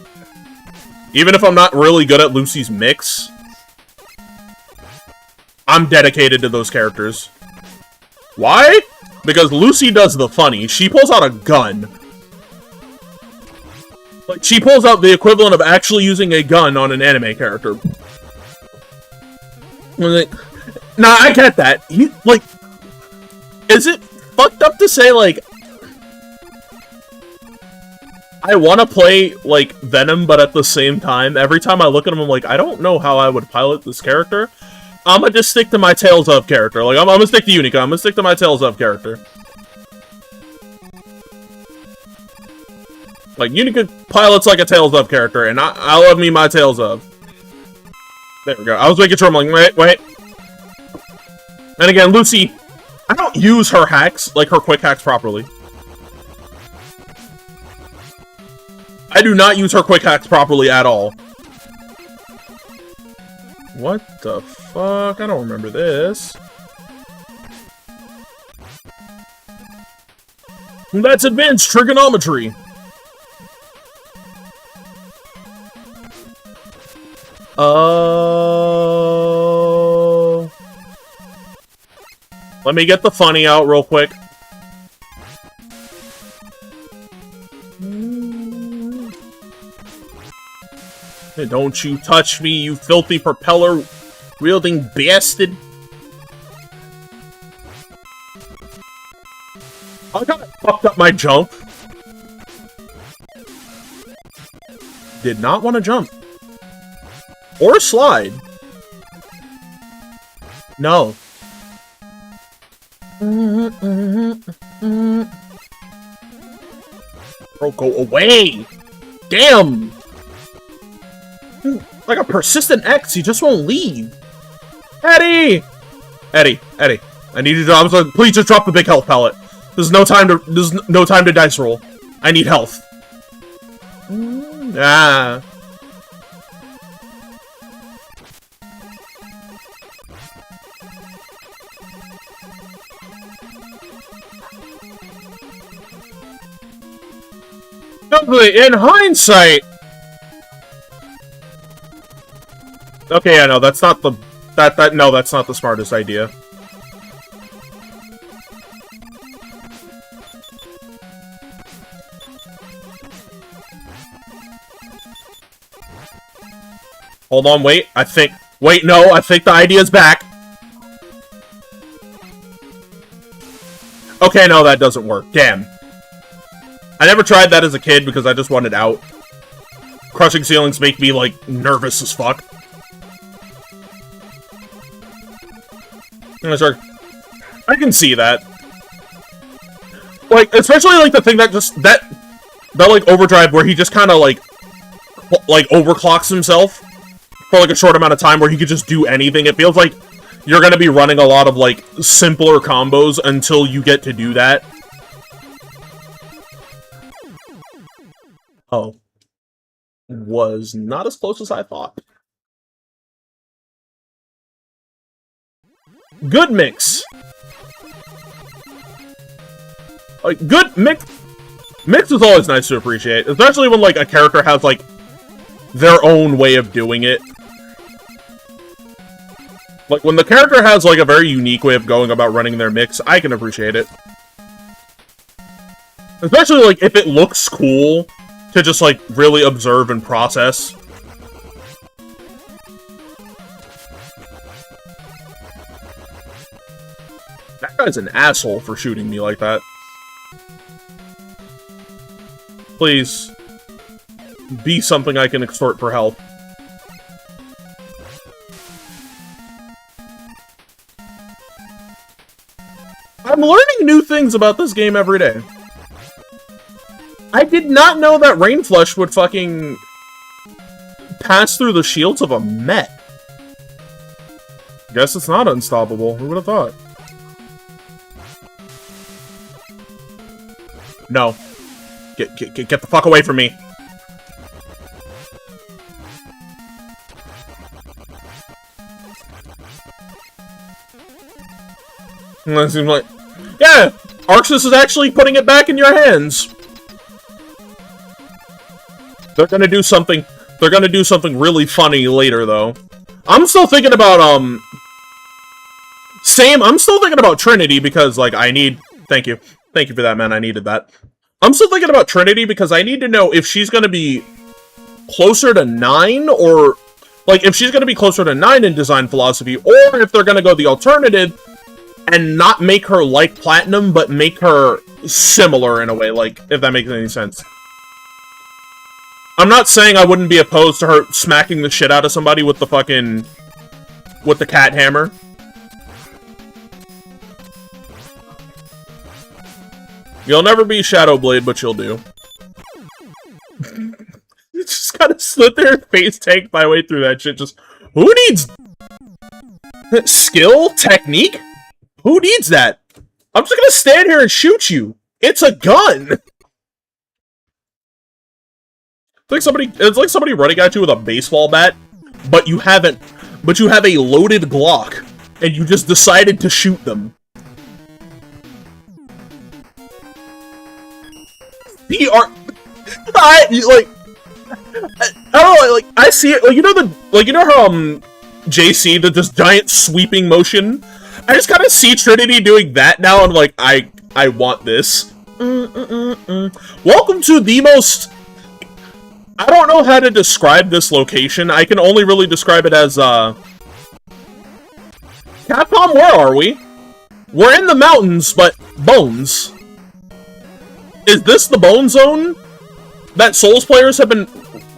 Even if I'm not really good at Lucy's mix, I'm dedicated to those characters. Why? Because Lucy does the funny. She pulls out a gun. Like, she pulls out the equivalent of actually using a gun on an anime character. Nah, I get that. Like, is it fucked up to say, like, I want to play, like, Venom, but at the same time, every time I look at him, I'm like, I don't know how I would pilot this character. I'm gonna just stick to my Tales of character. Like, I'm gonna stick to Unica. I'm gonna stick to my Tales of character. Like, Unica pilots like a Tales of character, and I love me my Tales of. There we go. I was making sure, I'm like, wait. And again, Lucy, I don't use her hacks, like her quick hacks, properly. I do not use her quick hacks properly at all. What the fuck? I don't remember this. That's advanced trigonometry. Let me get the funny out real quick. Hey, don't you touch me, you filthy propeller-wielding bastard. I got fucked up my jump. Did not want to jump. Or slide. No. Bro, go away! Damn! Like a persistent X, he just won't leave. Eddie! Eddie, I need you to please just drop the big health pellet. There's no time to dice roll. I need health. Ah. In hindsight. Okay, yeah, no, that's not the no, that's not the smartest idea. Hold on, wait, no, I think the idea's back. Okay, no, that doesn't work. Damn. I never tried that as a kid because I just wanted out. Crushing ceilings make me, like, nervous as fuck. I can see that. Like, especially, like, the thing that just, that like, overdrive where he just kind of, like, overclocks himself for, like, a short amount of time where he could just do anything. It feels like you're gonna be running a lot of, like, simpler combos until you get to do that. Oh. was not as close as I thought. Good mix. Like, good mix. Mix is always nice to appreciate, especially when, like, a character has, like, their own way of doing it. Like, when the character has, like, a very unique way of going about running their mix, I can appreciate it. Especially, like, if it looks cool to just, like, really observe and process. That guy's an asshole for shooting me like that. Please. Be something I can extort for help. I'm learning new things about this game every day. I did not know that Rainflush would fucking pass through the shields of a Met. Guess it's not unstoppable. Who would have thought? No. Get the fuck away from me. And that seems like... Yeah! Arxis is actually putting it back in your hands! They're gonna do something... They're gonna do something really funny later, though. I'm still thinking about, I'm still thinking about Trinity, because, like, I need... Thank you. Thank you for that, man. I needed that. I'm still thinking about Trinity, because I need to know if she's gonna be closer to 9, or... Like, if she's gonna be closer to 9 in design philosophy, or if they're gonna go the alternative... and not make her like Platinum, but make her similar in a way, like, if that makes any sense. I'm not saying I wouldn't be opposed to her smacking the shit out of somebody with the fucking... with the cat hammer. You'll never be Shadowblade, but you'll do. You just gotta sit there and face tank my way through that shit, just... Who needs... skill? Technique? Who needs that? I'm just gonna stand here and shoot you. It's a gun. It's like somebody running at you with a baseball bat, but you have a loaded Glock, and you just decided to shoot them. I don't know, like, I see it, like, you know how, JC, the just giant sweeping motion? I just kind of see Trinity doing that now, and like, I want this. Welcome to the most... I don't know how to describe this location. I can only really describe it as, Capcom, where are we? We're in the mountains, but Bones. Is this the Bone Zone that Souls players have been,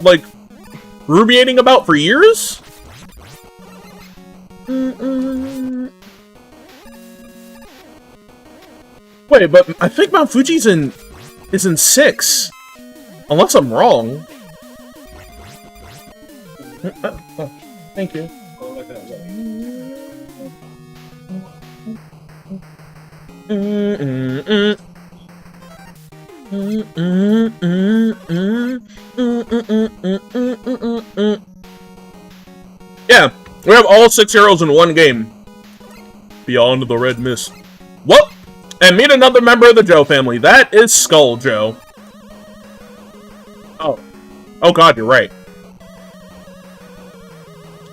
like, ruminating about for years? Wait, but I think Mount Fuji's is in 6. Unless I'm wrong. Oh, thank you. Yeah, we have all 6 heroes in one game. Beyond the Red Mist. Whoop! And meet another member of the Joe family. That is Skull Joe. Oh. Oh god, you're right.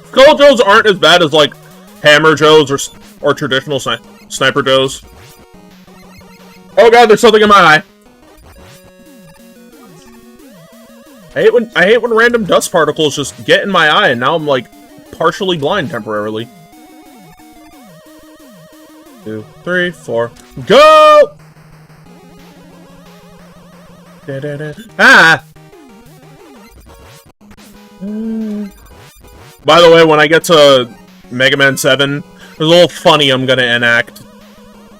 Skull Joes aren't as bad as, like, Hammer Joes or traditional Sniper Joes. Oh god, there's something in my eye. I hate when random dust particles just get in my eye, and now I'm, like, partially blind temporarily. 2, 3, 4, go! Ah! By the way, when I get to Mega Man 7, there's a little funny I'm gonna enact.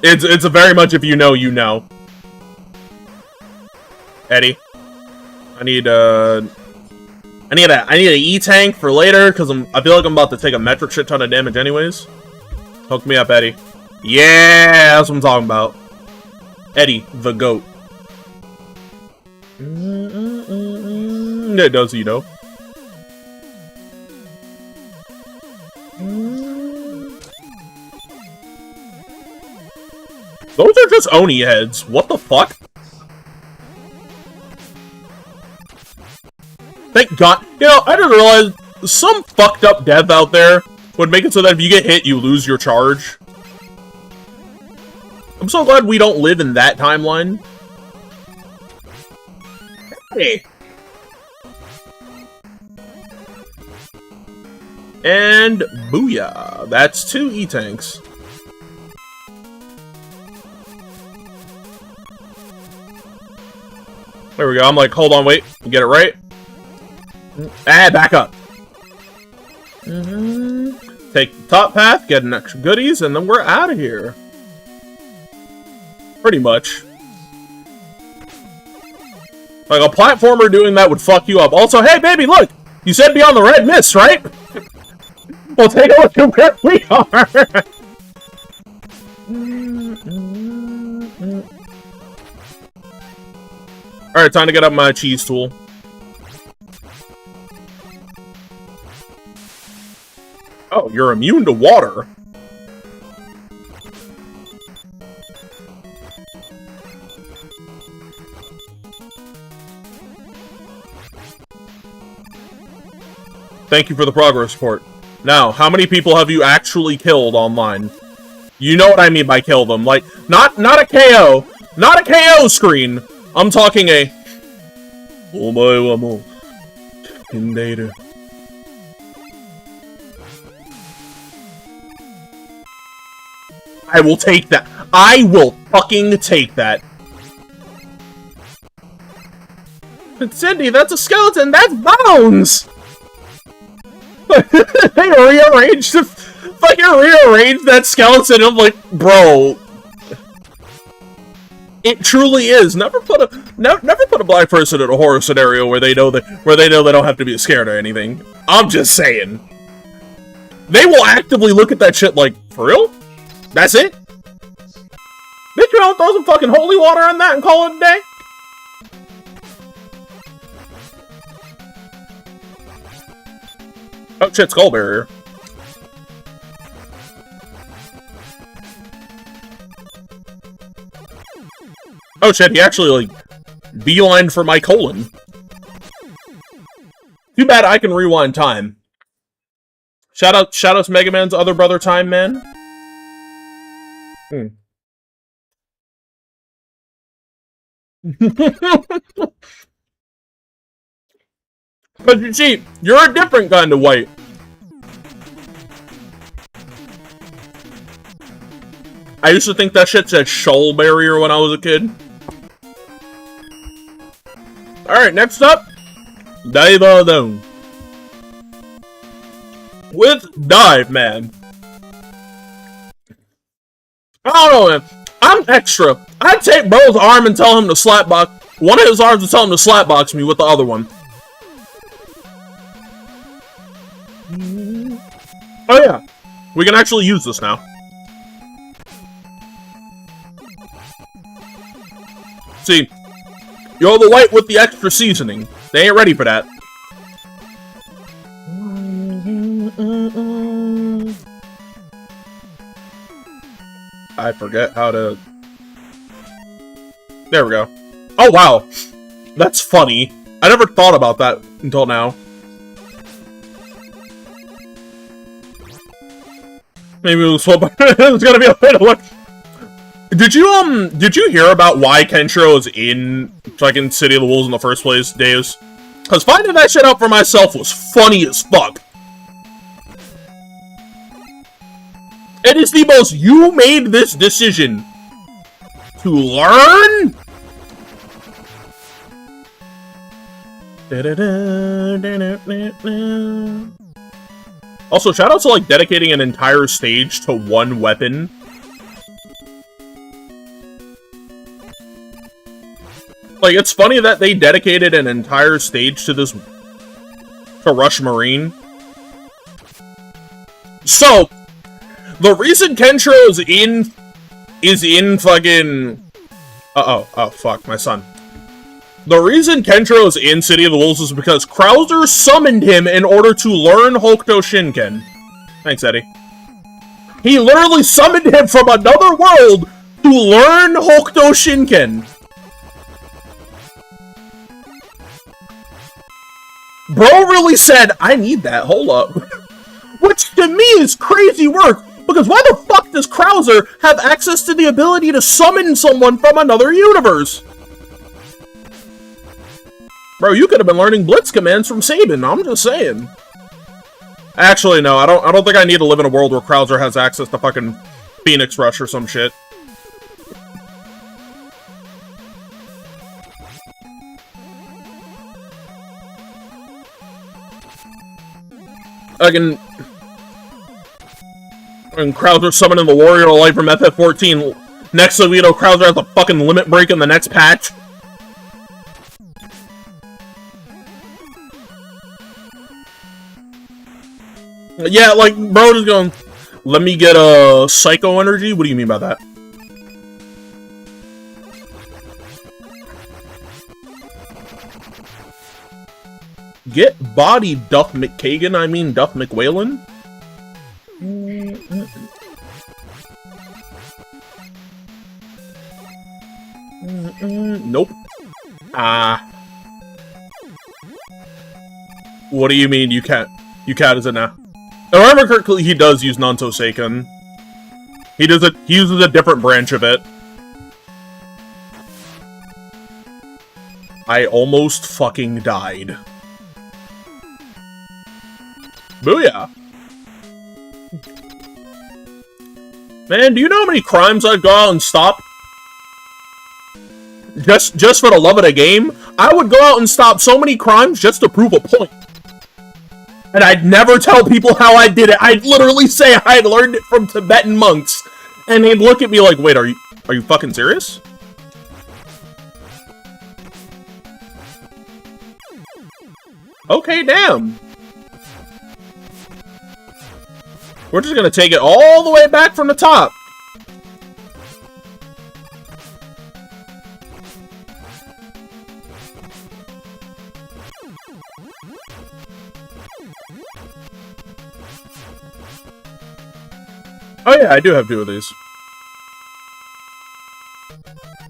It's a very much if you know, you know. Eddie, I need an E-tank for later, because I feel like I'm about to take a metric shit ton of damage anyways. Hook me up, Eddie. Yeah, that's what I'm talking about. Eddie, the GOAT. Yeah, it does, you know. Those are just Oni heads. What the fuck? Thank God. You know, I didn't realize some fucked up dev out there would make it so that if you get hit, you lose your charge. I'm so glad we don't live in that timeline. Hey. And booyah. That's 2 E-tanks. There we go. I'm like, hold on, wait. You get it right? Ah, back up. Take the top path, get an extra goodies, and then we're out of here. Pretty much. Like, a platformer doing that would fuck you up. Also, hey, baby, look! You said beyond the red mist, right? Well, take a look at where we are! Alright, time to get up my cheese tool. Oh, you're immune to water. Thank you for the progress report. Now, how many people have you actually killed online? You know what I mean by kill them. Like, not a KO. Not a KO screen. I'm talking a... Omae wa mou shindeiru. I will take that. I will fucking take that. But Cindy, that's a skeleton. That's bones. They rearranged the fucking rearranged that skeleton. I'm like, bro. It truly is. Never put a black person in a horror scenario where they know they don't have to be scared or anything. I'm just saying. They will actively look at that shit like, for real? That's it? Bitch, you don't throw some fucking holy water on that and call it a day? Oh shit, skull barrier. Oh shit, he actually, like, beelined for my colon. Too bad I can rewind time. Shout out to Mega Man's other brother, Time Man. But you see, you're a different kind of white. I used to think that shit said shoal barrier when I was a kid. Alright, next up, Dive Down. With Dive Man. I don't know, man. I'm extra. I'd take bro's arm and tell him to slapbox. One of his arms and tell him to slapbox me with the other one. Oh yeah. We can actually use this now. See, you're the white with the extra seasoning. They ain't ready for that. I forget how to... There we go. Oh, wow. That's funny. I never thought about that until now. Maybe it was gonna be a way to look. Did you hear about why Kenshiro is in fucking City of the Wolves in the first place, Daves? Because finding that shit out for myself was funny as fuck. It is the most you made this decision to learn? Also, shout out to, like, dedicating an entire stage to one weapon. Like, it's funny that they dedicated an entire stage to this... to Rush Marine. So, the reason Kenshiro is in fucking... Uh-oh. Oh, fuck. My son. The reason Kenshiro is in City of the Wolves is because Krauser summoned him in order to learn Hokuto Shinken. Thanks, Eddie. He literally summoned him from another world to learn Hokuto Shinken. Bro really said, I need that, hold up. Which to me is crazy work, because why the fuck does Krauser have access to the ability to summon someone from another universe? Bro, you could have been learning Blitz commands from Sabin, I'm just saying. Actually, no, I don't think I need to live in a world where Krauser has access to fucking Phoenix Rush or some shit. And Krauser summoning the Warrior of Light from FF14. Next thing we know, Krauser has a fucking limit break in the next patch. Yeah, like, bro just going, let me get a Psycho Energy? What do you mean by that? Get body, Duff McKagan, I mean Duff McWhalen? Nope. What do you mean you can't? You can't, is it now? If I remember correctly, he does use Nanto Seiken. He uses a different branch of it. I almost fucking died. Booyah! Man, do you know how many crimes I'd go out and stop? Just for the love of the game? I would go out and stop so many crimes just to prove a point. And I'd never tell people how I did it. I'd literally say I'd learned it from Tibetan monks. And they'd look at me like, wait, are you fucking serious? Okay, damn. We're just gonna take it all the way back from the top. Oh yeah, I do have 2 of these.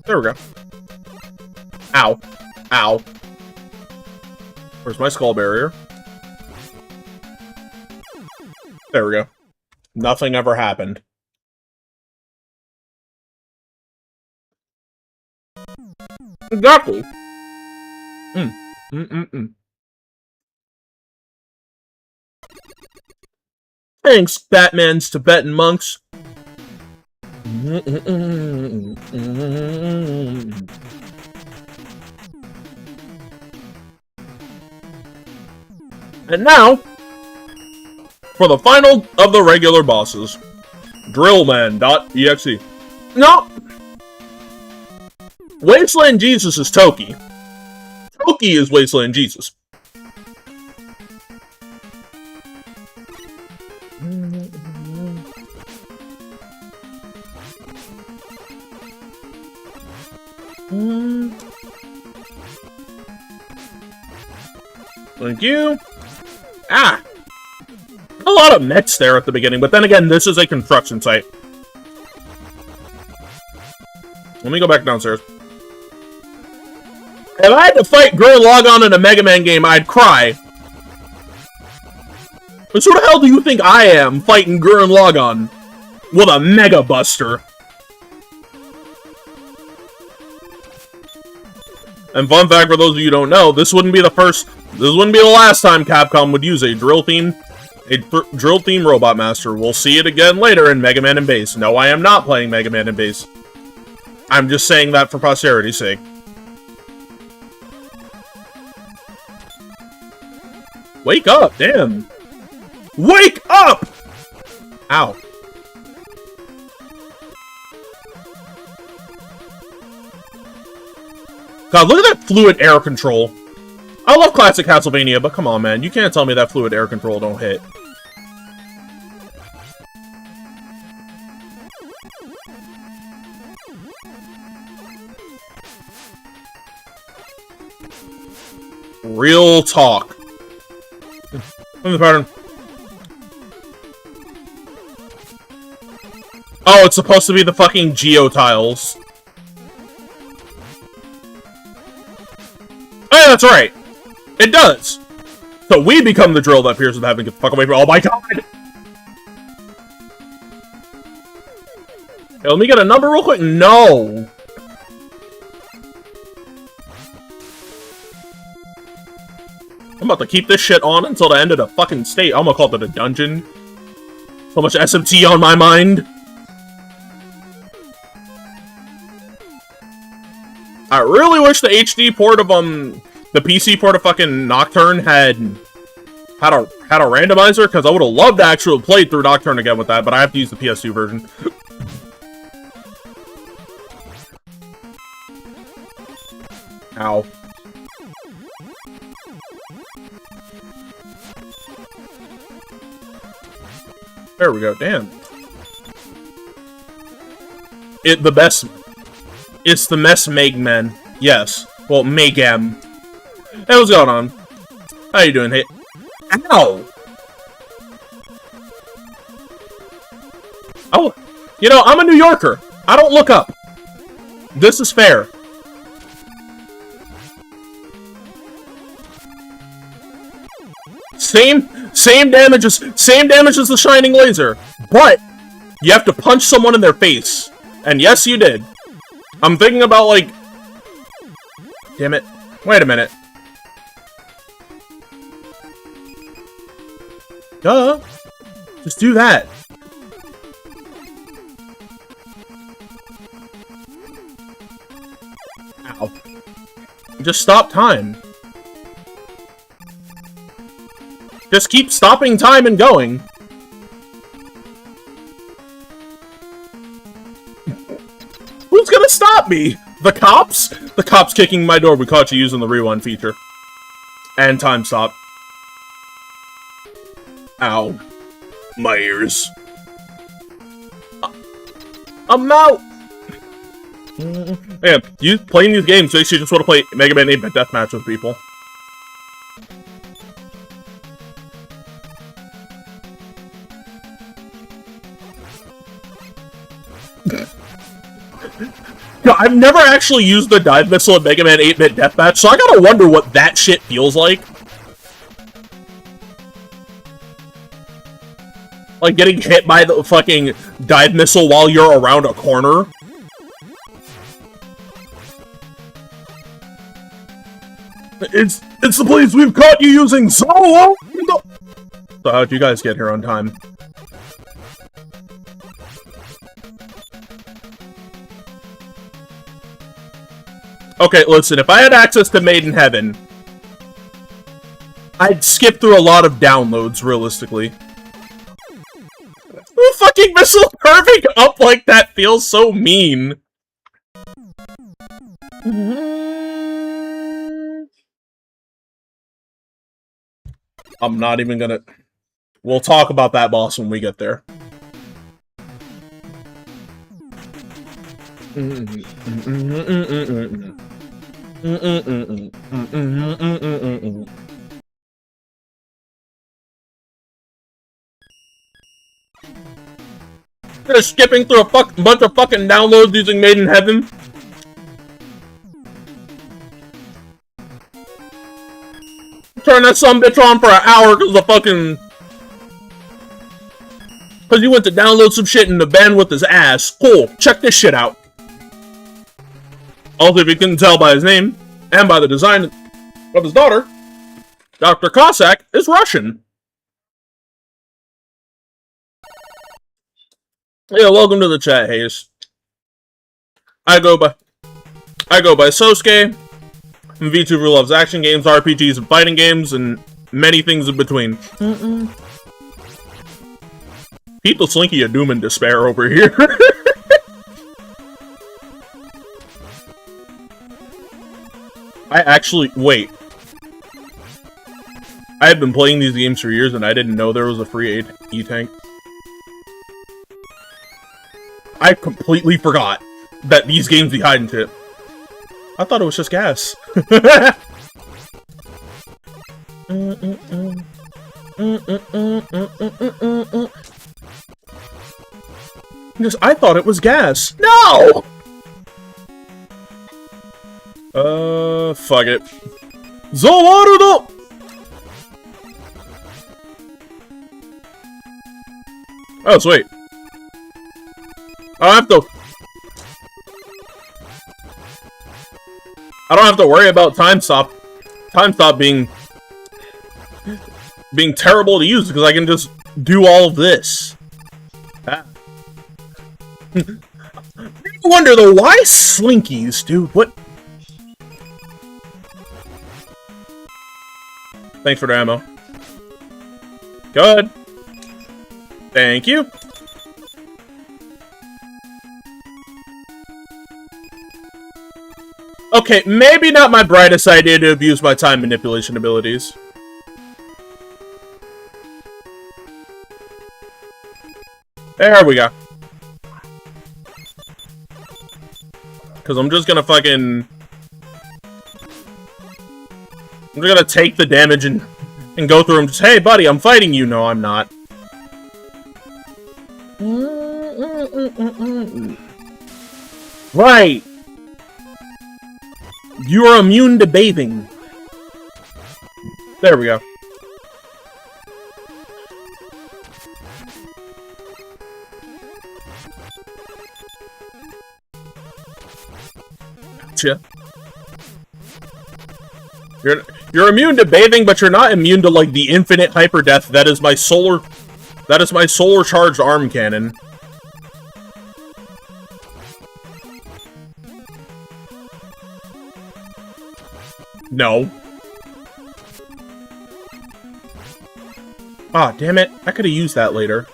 There we go. Ow. Ow. Where's my skull barrier? There we go. Nothing ever happened. Exactly. Thanks, Batman's Tibetan monks. And now, for the final of the regular bosses, Drillman.exe. No! Wasteland Jesus is Toki. Toki is Wasteland Jesus. Thank you. Ah! A lot of mechs there at the beginning, but then again, this is a construction site. Let me go back downstairs. If I had to fight Gurren Lagann in a Mega Man game, I'd cry. But who the hell do you think I am, fighting Gurren Lagann with a Mega Buster? And fun fact for those of you who don't know, this wouldn't be the last time Capcom would use a drill theme Robot Master. We'll see it again later in Mega Man and Bass. No, I am not playing Mega Man and Bass. I'm just saying that for posterity's sake. Wake up, damn. Wake up! Ow. God, look at that fluid air control. I love classic Castlevania, but come on, man. You can't tell me that fluid air control don't hit. Real talk. From the pattern. Oh, it's supposed to be the fucking Geo tiles. Oh, yeah, that's right. It does. So we become the drill that appears with having to get the fuck away from. Oh my god! Hey, let me get a number real quick. No! I'm about to keep this shit on until the end of the fucking state. I'm gonna call it a dungeon. So much SMT on my mind. I really wish the HD port of, the PC port of fucking Nocturne had a randomizer, because I would have loved to actually play through Nocturne again with that, but I have to use the PS2 version. Ow. There we go, damn. It's the Mess Megman. Yes. Well, Megam. Hey, what's going on? How you doing? Hey. Ow! Oh, you know, I'm a New Yorker. I don't look up. This is fair. Same damage as the Shining Laser, but you have to punch someone in their face. And yes, you did. I'm thinking about, like... Damn it. Wait a minute. Duh. Just do that. Ow. Just stop time. Just keep stopping time and going. Who's gonna stop me? The cops? The cops kicking my door. We caught you using the rewind feature. And time stop. Ow. My ears. I'm out! Yeah, you playing these games makes you just want to play Mega Man 8-Bit Deathmatch with people. No, I've never actually used the dive missile in Mega Man 8-Bit Deathmatch, so I gotta wonder what that shit feels like. Like getting hit by the fucking dive missile while you're around a corner. It's the place we've caught you using solo! So how'd you guys get here on time? Okay, listen, if I had access to Made in Heaven, I'd skip through a lot of downloads, realistically. The fucking missile curving up like that feels so mean. I'm not even gonna... We'll talk about that boss when we get there. Just skipping through a bunch of fucking downloads using Made in Heaven. Turn that sumbitch on for an hour because the fucking... Because you went to download some shit and the bandwidth is ass. Cool, check this shit out. Also, if you can tell by his name, and by the design of his daughter, Dr. Cossack is Russian. Yeah, welcome to the chat, Hayes. I go by Sosuke. VTuber loves action games, RPGs, and fighting games, and many things in between. People Slinky a doom and despair over here. I actually... Wait. I have been playing these games for years and I didn't know there was a free E-Tank. I completely forgot that these games be hiding shit. I thought it was just gas. Because I thought it was gas. No! Fuck it. Zawarudo! Oh, sweet. I don't have to worry about time stop being terrible to use because I can just do all of this. Ah. I wonder though, why Slinkies, dude? What? Thanks for the ammo. Good. Thank you. Okay, maybe not my brightest idea to abuse my time manipulation abilities. There we go. Because I'm just gonna fucking... I'm just gonna take the damage and go through and just, hey buddy, I'm fighting you. No, I'm not. Right! You are immune to bathing. There we go. Gotcha. You're immune to bathing, but you're not immune to like the infinite hyper death that is my solar charged arm cannon. No. Ah, damn it. I could have used that later.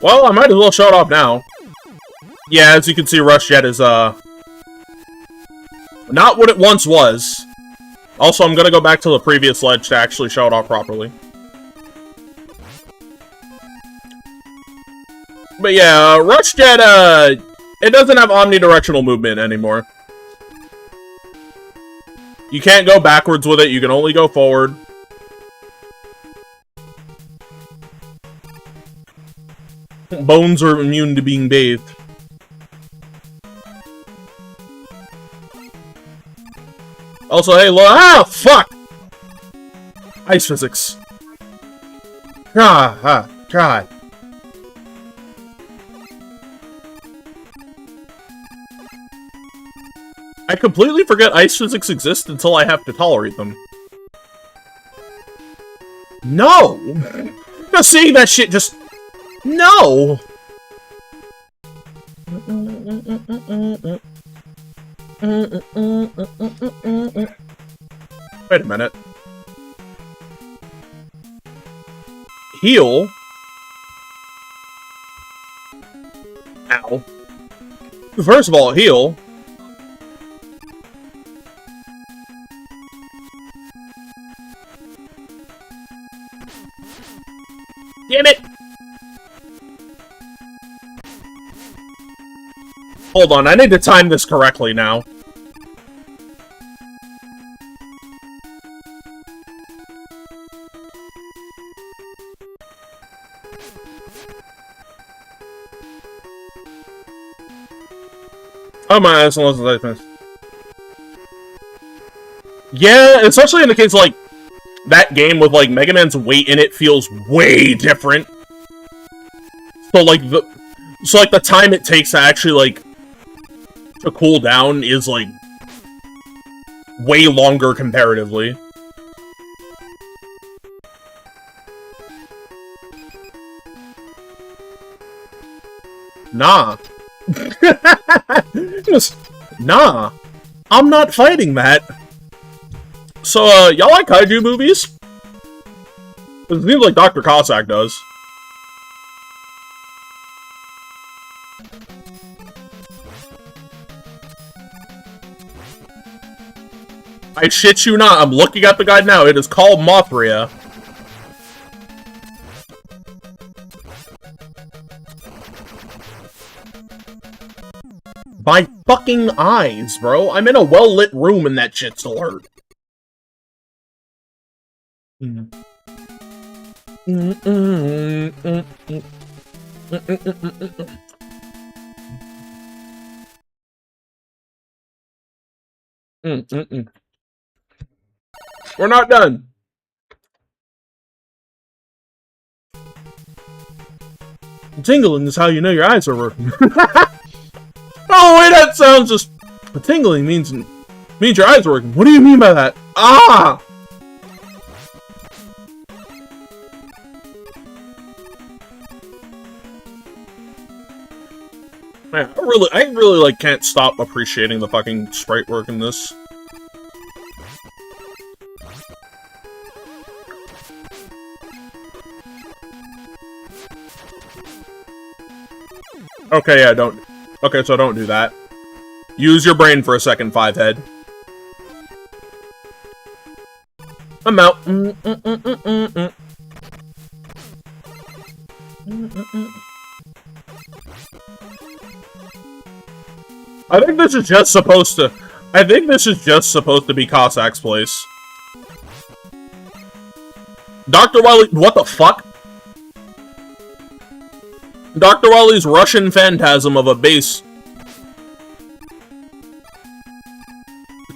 Well, I might as well show it off now. Yeah, as you can see, Rush Jet is, not what it once was. Also, I'm gonna go back to the previous ledge to actually show it off properly. But yeah, Rush Jet, it doesn't have omnidirectional movement anymore. You can't go backwards with it, you can only go forward. Bones are immune to being bathed. Also, hey, fuck! Ice physics. God. I completely forget ice physics exist until I have to tolerate them. No! Just seeing that shit just... No! Wait a minute. Heal? Ow. First of all, heal. Damn it! Hold on, I need to time this correctly now. Oh my, that's unless I finish. Yeah, especially in the case of, like, that game with, like, Mega Man's weight in it feels way different. So, like, the time it takes to actually, like, to cool down is, like, way longer comparatively. Nah. Just, nah. I'm not fighting that. So, y'all like kaiju movies? It seems like Dr. Cossack does. I shit you not, I'm looking at the guide now. It is called Mothria. My fucking eyes, bro. I'm in a well-lit room and that shit's alert. We're not done. Tingling is how you know your eyes are working. Oh wait, that sounds just... Tingling means your eyes are working. What do you mean by that? Ah! Man, I really like can't stop appreciating the fucking sprite work in this. Okay, yeah, don't... Okay, so don't do that. Use your brain for a second, Fivehead. I'm out. I think this is just supposed to... I think this is just supposed to be Cossack's place. Dr. Wily... What the fuck? Dr. Wily's Russian phantasm of a base.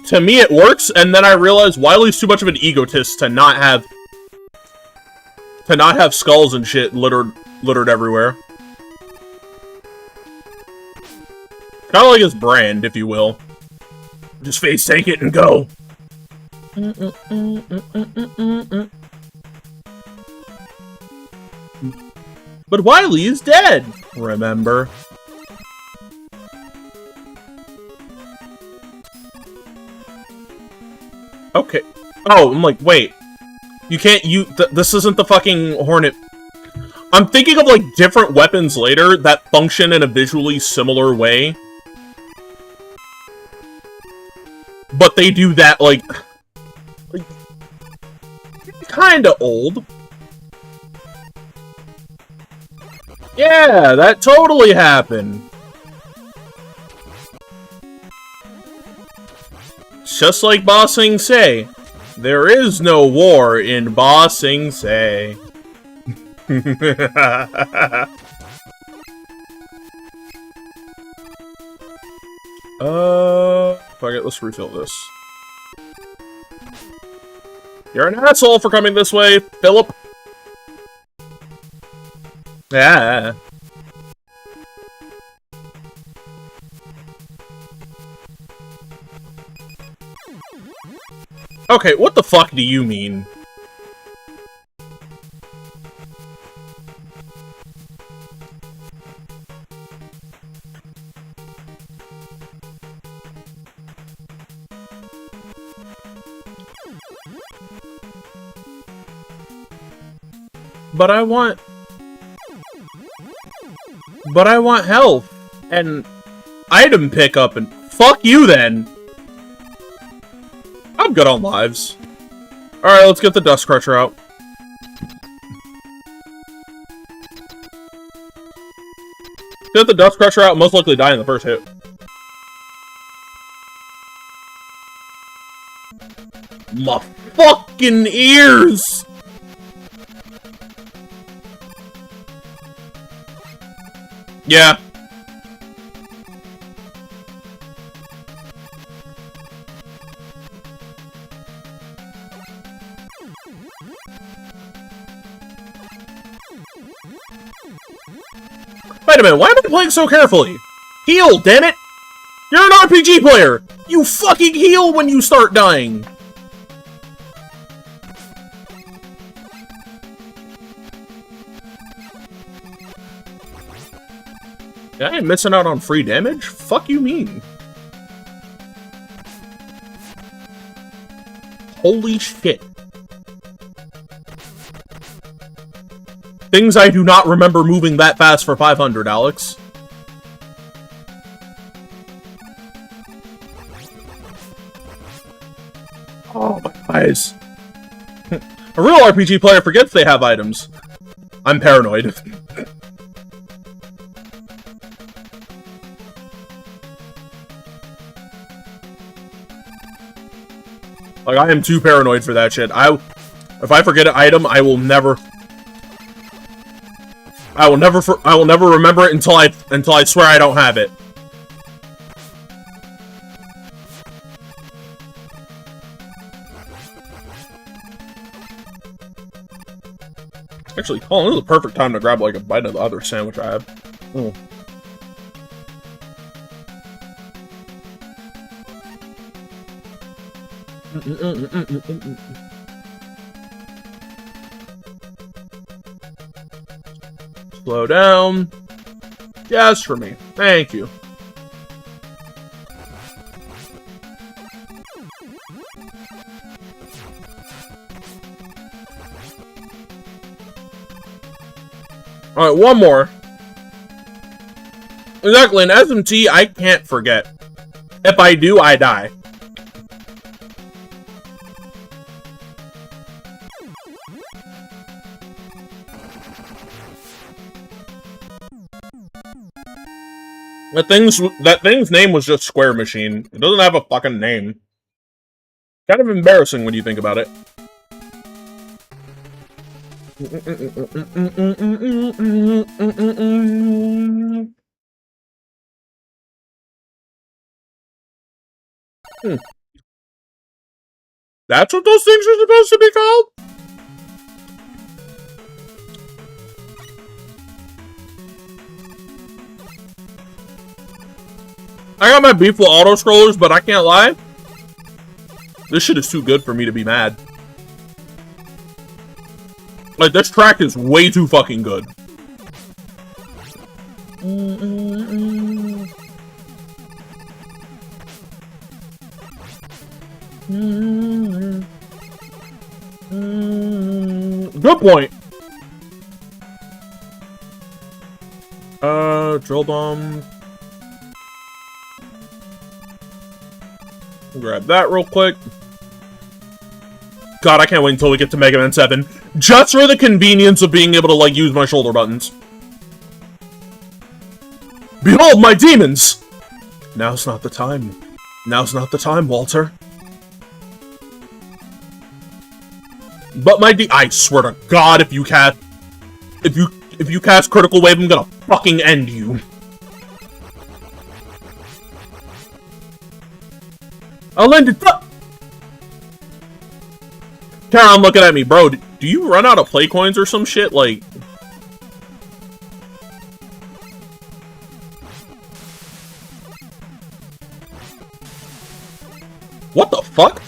To me, it works, and then I realize Wily's too much of an egotist to not have skulls and shit littered everywhere. Kind of like his brand, if you will. Just face tank it and go. But Wily is dead, remember? Okay. Oh, I'm like, wait. You can't this isn't the fucking Hornet. I'm thinking of, like, different weapons later that function in a visually similar way. But they do that, like kinda old. Yeah, that totally happened. Just like Ba Sing Se, there is no war in Ba Sing Se. Fuck it, let's refill this. You're an asshole for coming this way, Philip. Yeah. Okay, what the fuck do you mean? But I want health and item pickup and fuck you then. I'm good on lives. Alright, let's get the Dust Crusher out. Get the Dust Crusher out, most likely die in the first hit. My fucking ears! Yeah. Wait a minute, why am I playing so carefully? Heal, damn it! You're an RPG player! You fucking heal when you start dying! I ain't missing out on free damage? Fuck you mean? Holy shit. Things I do not remember moving that fast for 500, Alex. Oh, my eyes. A real RPG player forgets they have items. I'm paranoid. Like, I am too paranoid for that shit. If I forget an item, I will never remember it until I swear I don't have it. Actually, hold on, this is the perfect time to grab, like, a bite of the other sandwich I have. Mm. Slow down. Yes, for me. Thank you. Alright, one more. Exactly, an SMT I can't forget. If I do, I die. That thing's name was just Square Machine. It doesn't have a fucking name. Kind of embarrassing when you think about it. That's what those things are supposed to be called? I got my beef with auto-scrollers, but I can't lie. This shit is too good for me to be mad. Like, this track is way too fucking good. Good point. Drill bomb. Grab that real quick. God, I can't wait until we get to Mega Man 7. Just for the convenience of being able to, like, use my shoulder buttons. Behold my demons! Now's not the time. Now's not the time, Walter. But I swear to God, if you cast Critical Wave, I'm gonna fucking end you. I'll end it up! Karen looking at me, bro, do you run out of play coins or some shit? Like... What the fuck?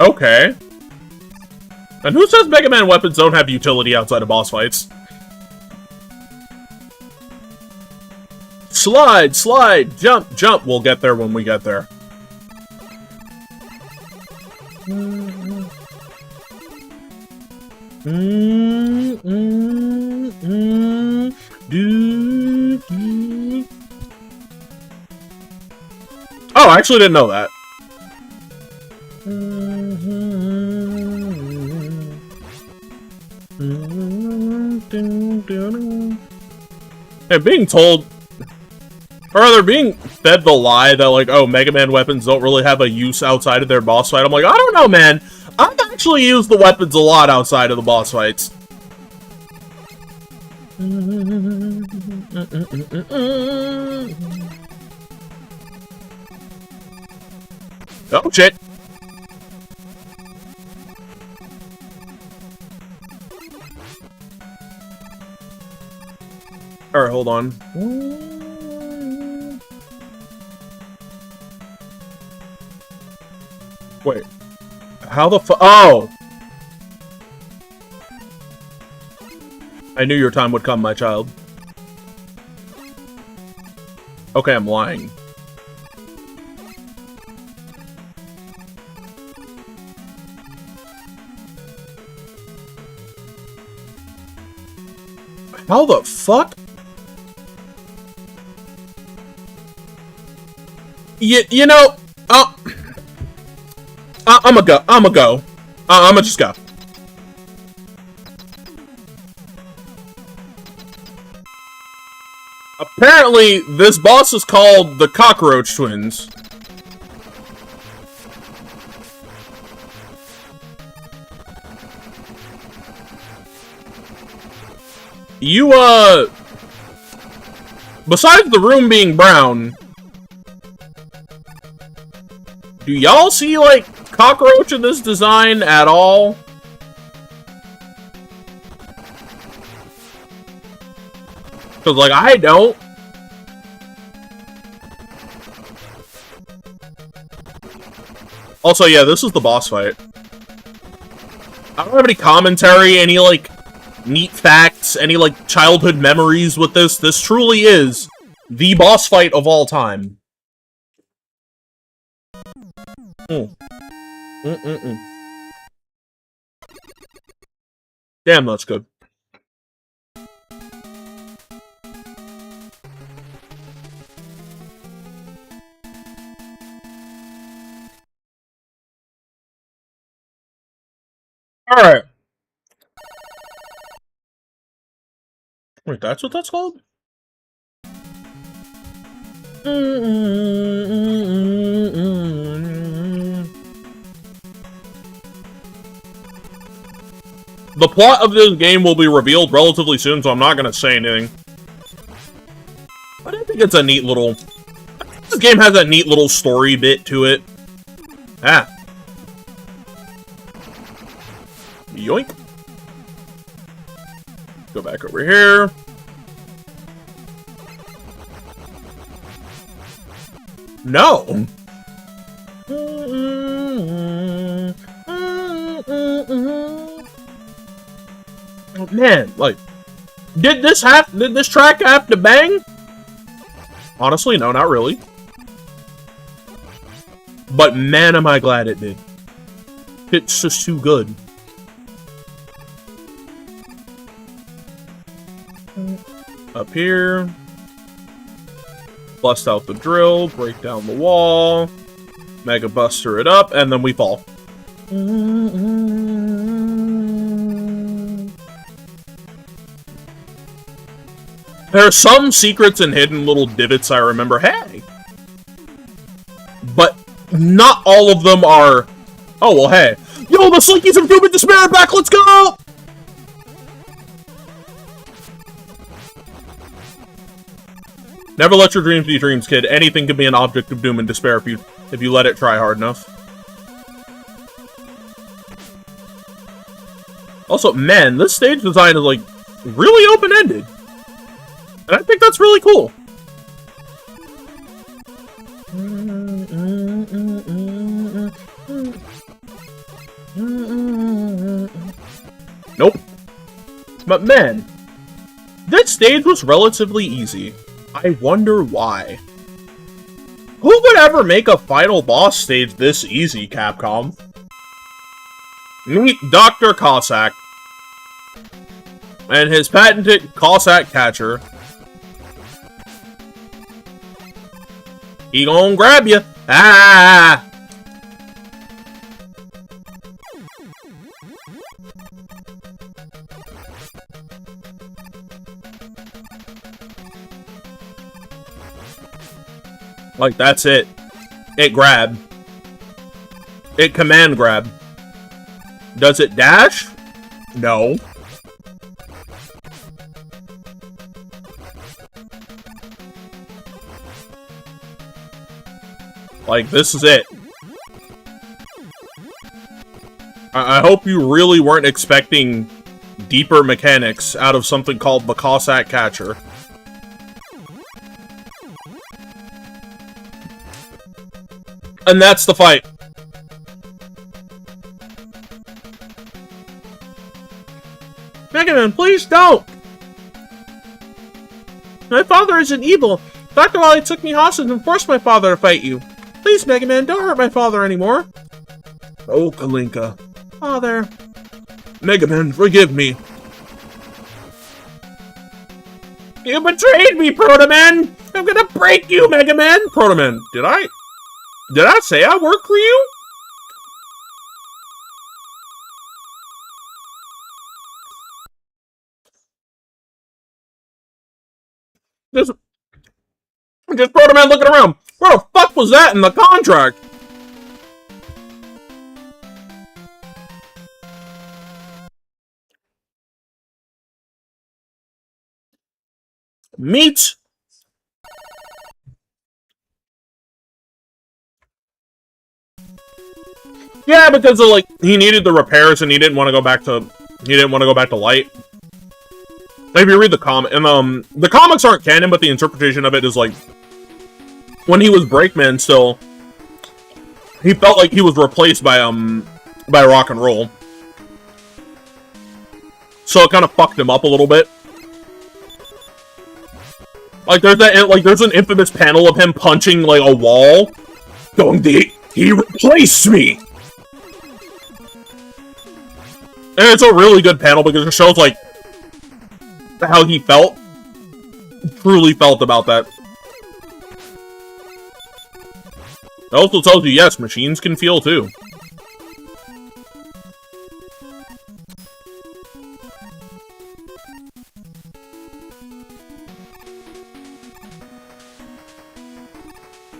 Okay. And who says Mega Man weapons don't have utility outside of boss fights? Slide, slide, jump, jump. We'll get there when we get there. Oh, I actually didn't know that. Yeah, being told, or rather being fed the lie that, like, oh, Mega Man weapons don't really have a use outside of their boss fight. I'm like, I don't know, man. I've actually used the weapons a lot outside of the boss fights. Oh, shit. Alright, hold on. Wait. How the oh! I knew your time would come, my child. Okay, I'm lying. How the fuck? You know, I'ma go. I'ma just go. Apparently, this boss is called the Cockroach Twins. You, besides the room being brown, do y'all see, like, cockroach in this design at all? Because, like, I don't. Also, yeah, this is the boss fight. I don't have any commentary, any, like, neat facts, any, like, childhood memories with this. This truly is the boss fight of all time. Damn, that's good. Alright. Wait, that's what that's called? The plot of this game will be revealed relatively soon, so I'm not gonna say anything. But I think it's a neat little... This game has a neat little story bit to it. Ah. Yoink. Go back over here. No! Man, like, did this track have to bang? Honestly, no, not really. But man, am I glad it did. It's just too good. Up here. Bust out the drill, break down the wall, Mega Buster it up, and then we fall. There are some secrets and hidden little divots I remember, hey! But not all of them are, oh, well, hey. Yo, the Slinkies of Doom and Despair are back, let's go! Never let your dreams be dreams, kid. Anything can be an object of doom and despair if you let it try hard enough. Also, man, this stage design is, like, really open-ended. And I think that's really cool. Nope. But man, this stage was relatively easy. I wonder why. Who would ever make a final boss stage this easy, Capcom? Meet Dr. Cossack. And his patented Cossack catcher. He gon' grab you. Ah! Like, that's it. It grab. It command grab. Does it dash? No. Like, this is it. I hope you really weren't expecting deeper mechanics out of something called the Cossack Catcher. And that's the fight. Mega Man, please don't! My father isn't evil. Dr. Wily took me hostage and forced my father to fight you. Please, Mega Man, don't hurt my father anymore. Oh, Kalinka. Father. Mega Man, forgive me. You betrayed me, Proto Man! I'm gonna break you, Mega Man! Proto Man, did I say I work for you? Just Proto Man looking around. Where the fuck was that in the contract? Meat! Yeah, because of, like, he needed the repairs and he didn't want to go back to light. If you read the comic, and the comics aren't canon, but the interpretation of it is like when he was Brakeman still, he felt like he was replaced by rock and roll. So it kind of fucked him up a little bit. Like there's an infamous panel of him punching like a wall, going, he replaced me. And it's a really good panel because it shows like how he truly felt about that. It also tells you, yes, machines can feel too.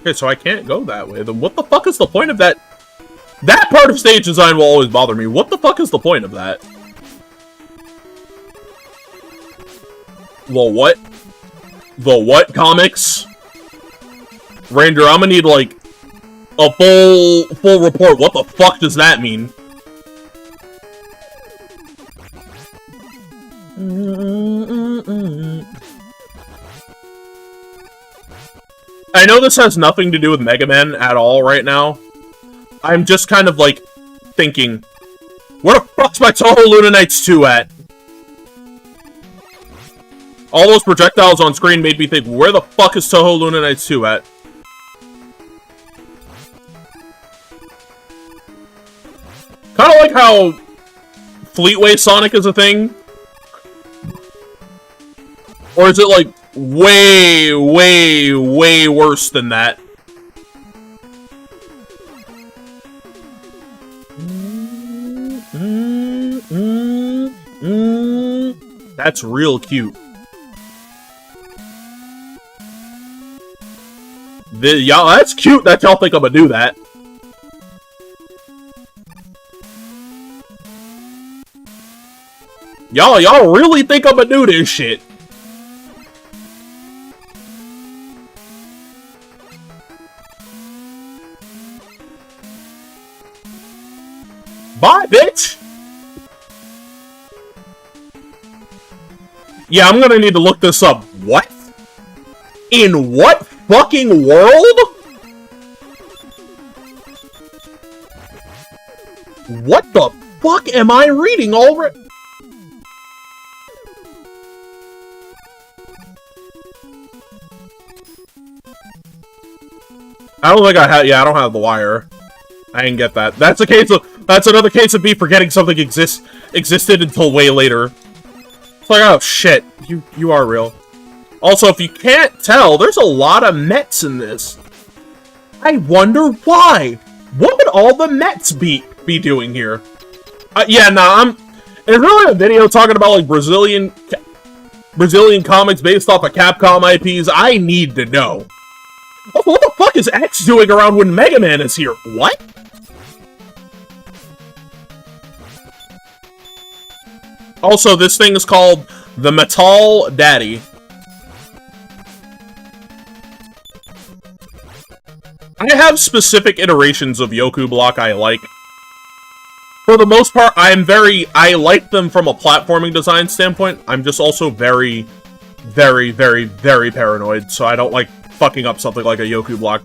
Okay, so I can't go that way. Then what the fuck is the point of that? That part of stage design will always bother me. What the fuck is the point of that? The what? The what comics? Ranger, I'm gonna need, like, a full report. What the fuck does that mean? I know this has nothing to do with Mega Man at all right now. I'm just kind of, like, thinking, where the fuck's my Touhou Luna Nights 2 at? All those projectiles on screen made me think, where the fuck is Touhou Luna Nights 2 at? Kind of like how Fleetway Sonic is a thing. Or is it, like, way, way, way worse than that? That's real cute. Y'all, that's cute that y'all think I'm gonna do that. Y'all really think I'm gonna do this shit? Bye, bitch! Yeah, I'm gonna need to look this up. What? In what fucking world? What the fuck am I reading already? I don't think I have. Yeah, I don't have the wire. I didn't get that. That's another case of me forgetting something existed until way later. It's like, oh shit, you are real. Also, if you can't tell, there's a lot of Mets in this. I wonder why. What would all the Mets be doing here? Yeah, nah, it's really a video talking about like Brazilian comics based off of Capcom IPs. I need to know. Oh, what the fuck is X doing around when Mega Man is here? What? Also, this thing is called the Metal Daddy. I have specific iterations of Yoku Block I like. For the most part, I like them from a platforming design standpoint. I'm just also very, very, very, very paranoid, so I don't like fucking up something like a Yoku Block.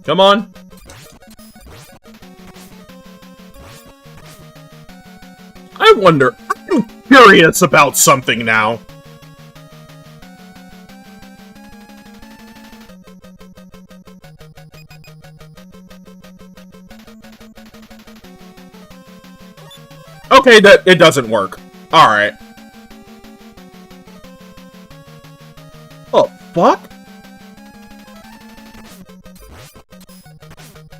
Come on. I wonder, I'm curious about something now. Okay, it doesn't work. Alright. Oh, fuck?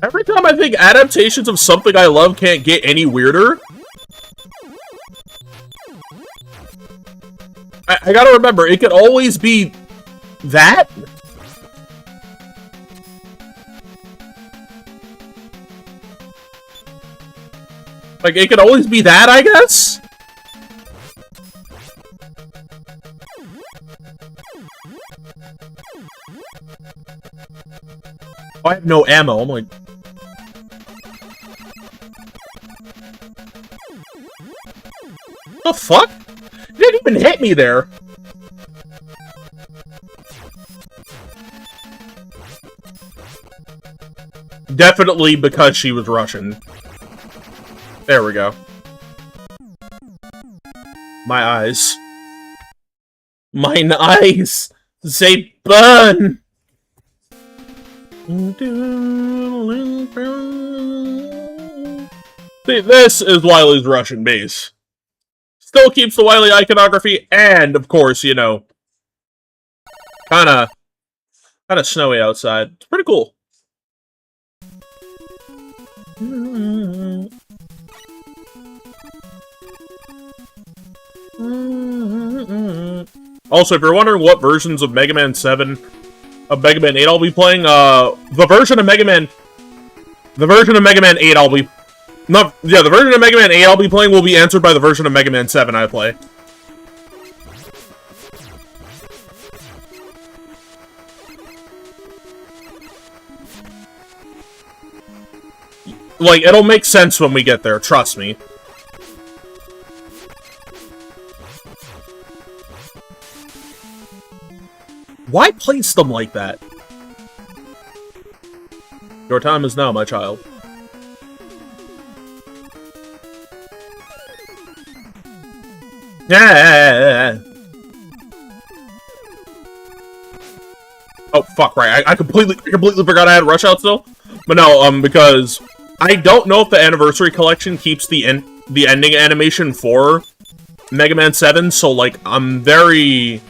Every time I think adaptations of something I love can't get any weirder, I gotta remember, it could always be that? Like, it could always be that, I guess? I have no ammo. I'm like... The fuck? It didn't even hit me there. Definitely because she was Russian. There we go. My eyes. Mine eyes! They burn! See, this is Wily's Russian base. Still keeps the Wily iconography, and, of course, you know, kinda snowy outside. It's pretty cool. Also, if you're wondering what versions of Mega Man 7, of Mega Man 8 I'll be playing, the version of Mega Man 8 I'll be... No, yeah, the version of Mega Man 8 I'll be playing will be answered by the version of Mega Man 7 I play. Like, it'll make sense when we get there, trust me. Why place them like that? Your time is now, my child. Yeah. Oh fuck! Right, I completely forgot I had Rush Out still. But no, because I don't know if the Anniversary Collection keeps the ending animation for Mega Man 7. So like, I'm very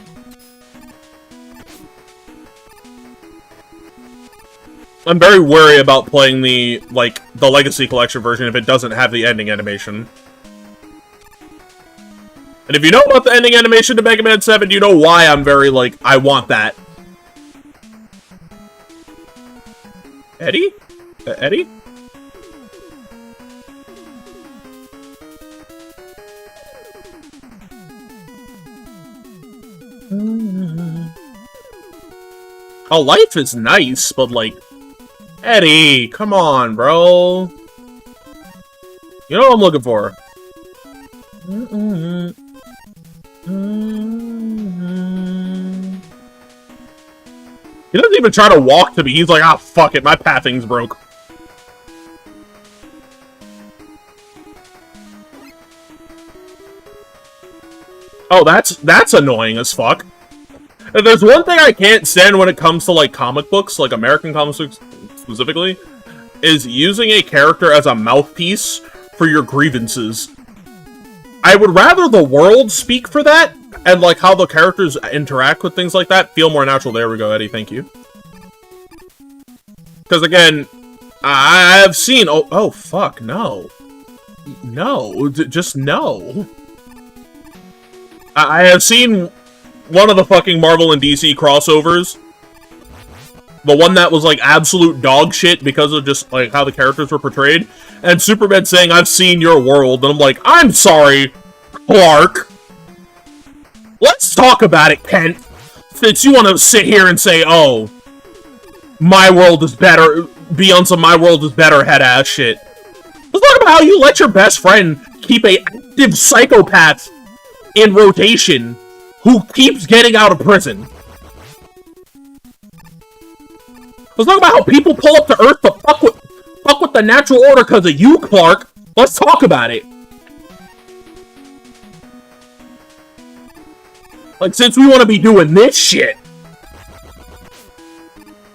wary about playing the Legacy Collection version if it doesn't have the ending animation. And if you know about the ending animation to Mega Man 7, you know why I'm very, like, I want that. Eddie? Eddie? Oh, life is nice, but, like... Eddie, come on, bro. You know what I'm looking for. He doesn't even try to walk to me. He's like, ah, fuck it, my pathing's broke. Oh, that's annoying as fuck. If there's one thing I can't stand when it comes to, like, comic books, like American comic books specifically, is using a character as a mouthpiece for your grievances. I would rather the world speak for that, and, like, how the characters interact with things like that feel more natural. There we go, Eddie, thank you. Because, again, I have seen... Oh, fuck, no. No, just no. I have seen one of the fucking Marvel and DC crossovers. The one that was, like, absolute dog shit because of just, like, how the characters were portrayed. And Superman saying, I've seen your world. And I'm like, I'm sorry, Clark. Let's talk about it, Kent. Since you want to sit here and say, oh, my world is better, be on some my world is better head-ass shit. Let's talk about how you let your best friend keep a active psychopath in rotation who keeps getting out of prison. Let's talk about how people pull up to Earth to fuck with the natural order because of you, Clark. Let's talk about it. Like, since we want to be doing this shit,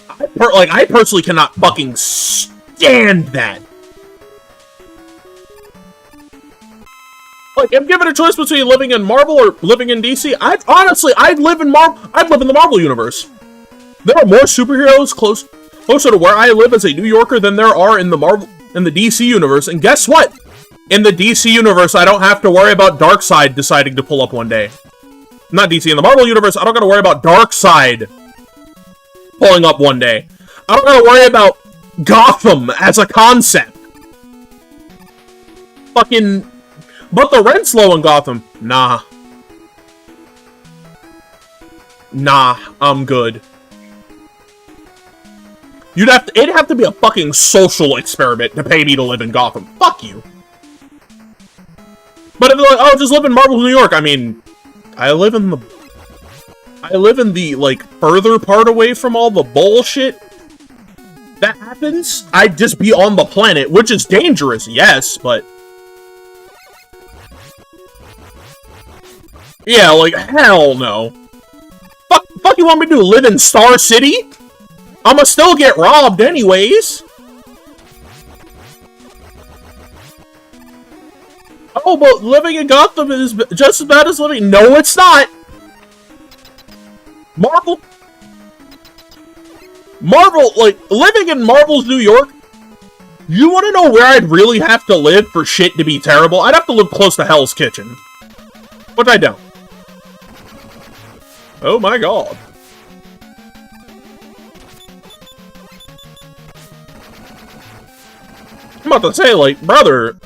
I personally cannot fucking stand that. Like, if given a choice between living in Marvel or living in DC, I'd live in the Marvel universe. There are more superheroes closer to where I live as a New Yorker than there are in the DC universe. And guess what? In the DC universe, I don't have to worry about Darkseid deciding to pull up one day. Not DC. In the Marvel universe, I don't gotta worry about Darkseid pulling up one day. I don't gotta worry about Gotham as a concept. Fucking... But the rent's low in Gotham. Nah. Nah, I'm good. It'd have to be a fucking social experiment to pay me to live in Gotham. Fuck you. But if they're like, oh, just live in Marbles, New York, I mean, I live in the, like, further part away from all the bullshit that happens. I'd just be on the planet, which is dangerous, yes, but... yeah, like, hell no. Fuck you want me to do, live in Star City? I'ma still get robbed anyways. Oh, but living in Gotham is just as bad as living... no, it's not! Marvel, like, living in Marvel's New York, you want to know where I'd really have to live for shit to be terrible? I'd have to live close to Hell's Kitchen. Which I don't. Oh my god. I'm about to say, like, brother,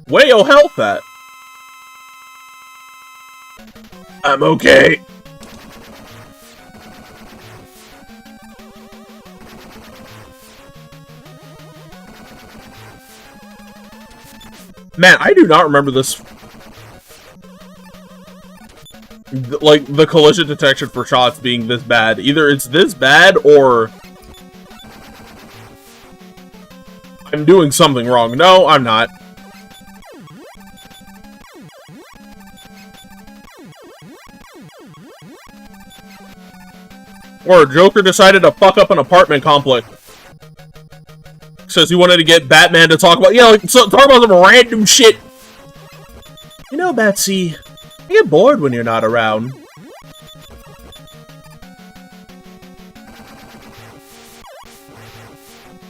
where your health at? I'm okay. Man, I do not remember this. Like, the collision detection for shots being this bad. Either it's this bad, or... I'm doing something wrong. No, I'm not. Or Joker decided to fuck up an apartment complex. Says he wanted to get Batman to talk about, like, talk about some random shit. You know, Batsy, I get bored when you're not around.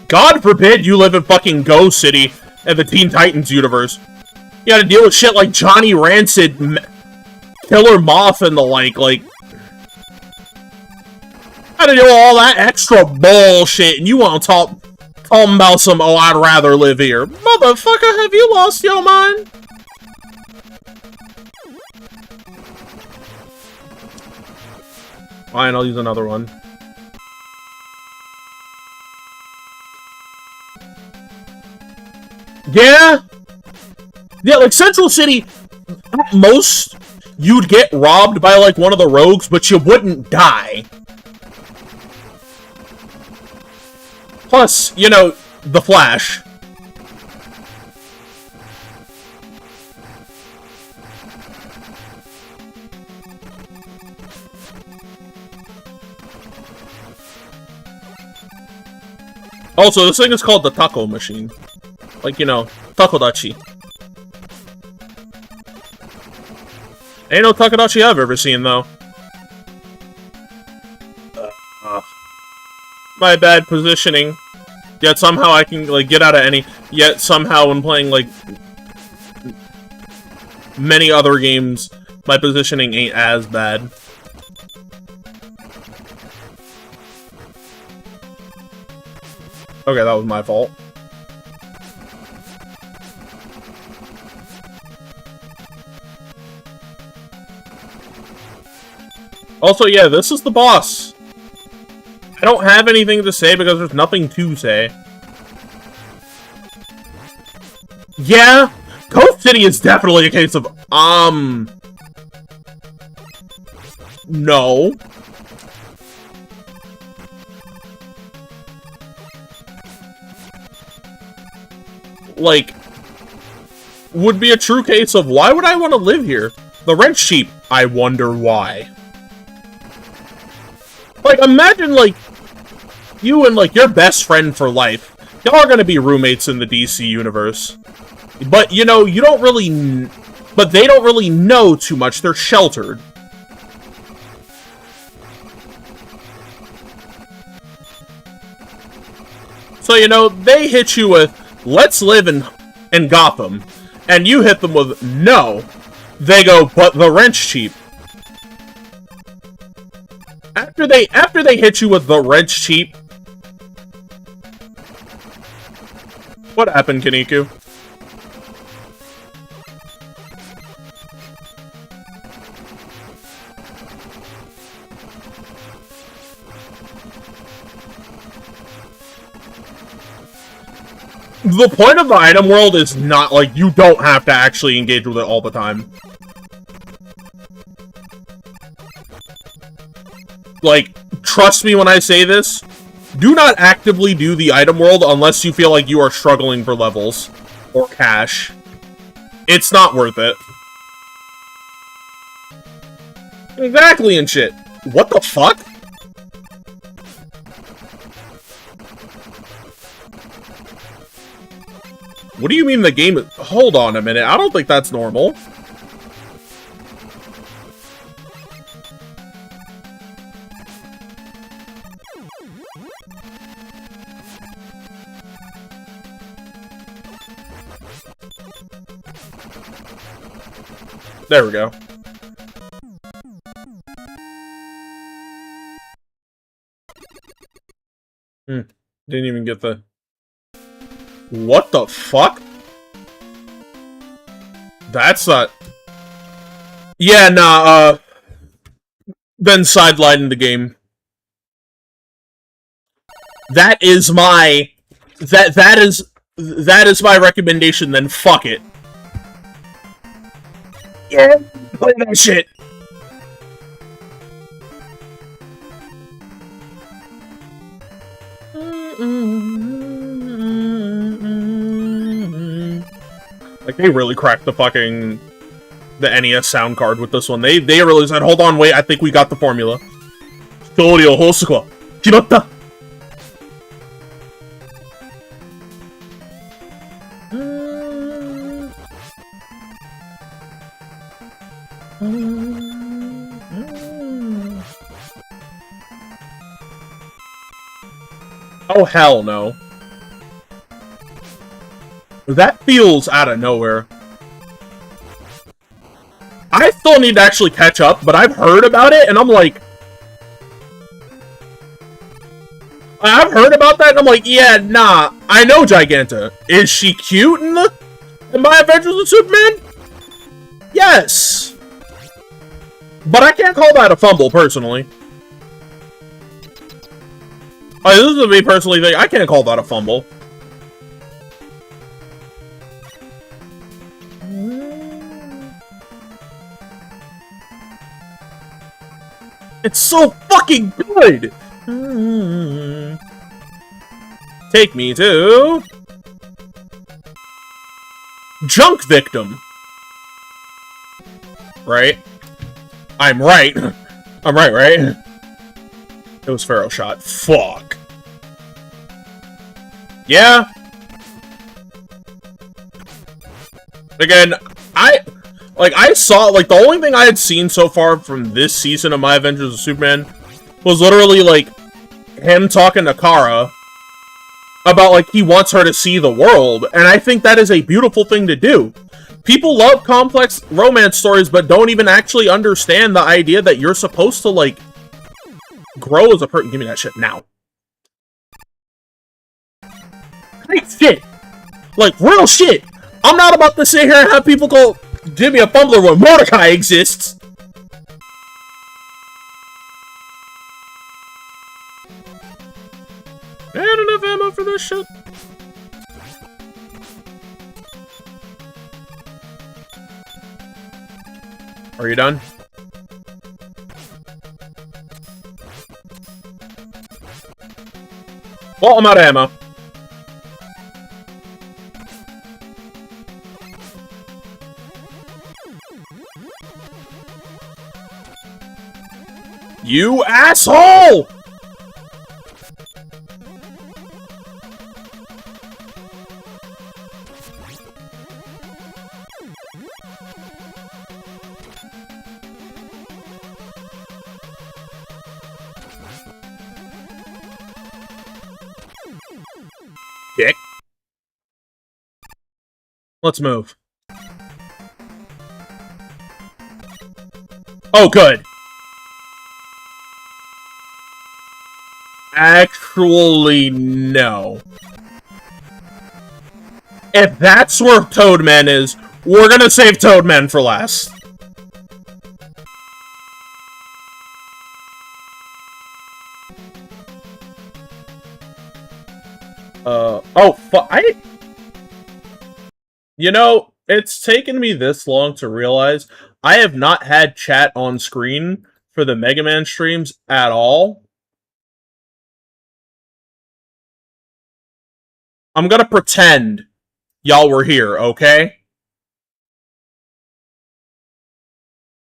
God forbid you live in fucking Ghost City in the Teen Titans universe. You gotta deal with shit like Johnny Rancid, Killer Moth, and the like, gotta deal with all that extra bullshit, and you wanna talk about some, oh, I'd rather live here. Motherfucker, have you lost your mind? Fine, I'll use another one. Yeah? Yeah, like, Central City, at most, you'd get robbed by, like, one of the rogues, but you wouldn't die. Plus, you know, the Flash. Also, this thing is called the Taco Machine. Like, you know, Takodachi. Ain't no Takodachi I've ever seen, though. My bad positioning. Yet somehow I can, like, get out of any... Yet somehow when playing, like, many other games, my positioning ain't as bad. Okay, that was my fault. Also, yeah, this is the boss. I don't have anything to say because there's nothing to say. Yeah, Ghost City is definitely a case of, no. Like, would be a true case of, why would I want to live here? The rent's cheap. I wonder why. Like, imagine, like, you and, like, your best friend for life. Y'all are gonna be roommates in the DC universe. But, you know, you don't really... But they don't really know too much. They're sheltered. So, you know, they hit you with, let's live in Gotham. And you hit them with, no. They go, but the rent's cheap. After they hit you with the rent's cheap... What happened, Kaniku? The point of the item world is not, like, you don't have to actually engage with it all the time. Like, trust me when I say this, do not actively do the item world unless you feel like you are struggling for levels or cash. It's not worth it. Exactly and shit. What the fuck? What do you mean the game is... Hold on a minute. I don't think that's normal. There we go. Didn't even get the... What the fuck? That's not... Yeah, nah, then sidelined the game. That is my... That is my recommendation, then fuck it. Yeah, play that shit. Like, they really cracked the fucking... the NES sound card with this one. They really said, hold on, wait, I think we got the formula. Storyを放送決まった! Oh, hell no. That feels out of nowhere. I still need to actually catch up, but I've heard about it, and I'm like... I've heard about that, and I'm like, yeah, nah, I know Giganta. Is she cute in My Adventures with Superman? Yes! But I can't call that a fumble, personally. This is me personally thing. I can't call that a fumble. It's so fucking good! Take me to... Junk Victim. Right? I'm right. I'm right? It was Pharaoh Shot. Fuck. Yeah. Again, I saw, like, the only thing I had seen so far from this season of My Adventures with Superman was literally, like, him talking to Kara about, like, he wants her to see the world, and I think that is a beautiful thing to do. People love complex romance stories, but don't even actually understand the idea that you're supposed to, like, grow as a person. Give me that shit now. Hey, shit! Like, real shit! I'm not about to sit here and have people go, give me a fumbler when Mordecai exists! And enough ammo for this shit. Are you done? Well, I'm out of ammo. You asshole! Dick. Let's move. Oh, good. Actually, no. If that's where Toadman is, we're gonna save Toadman for last. Oh, fuck, You know, it's taken me this long to realize I have not had chat on screen for the Mega Man streams at all. I'm gonna pretend y'all were here, okay?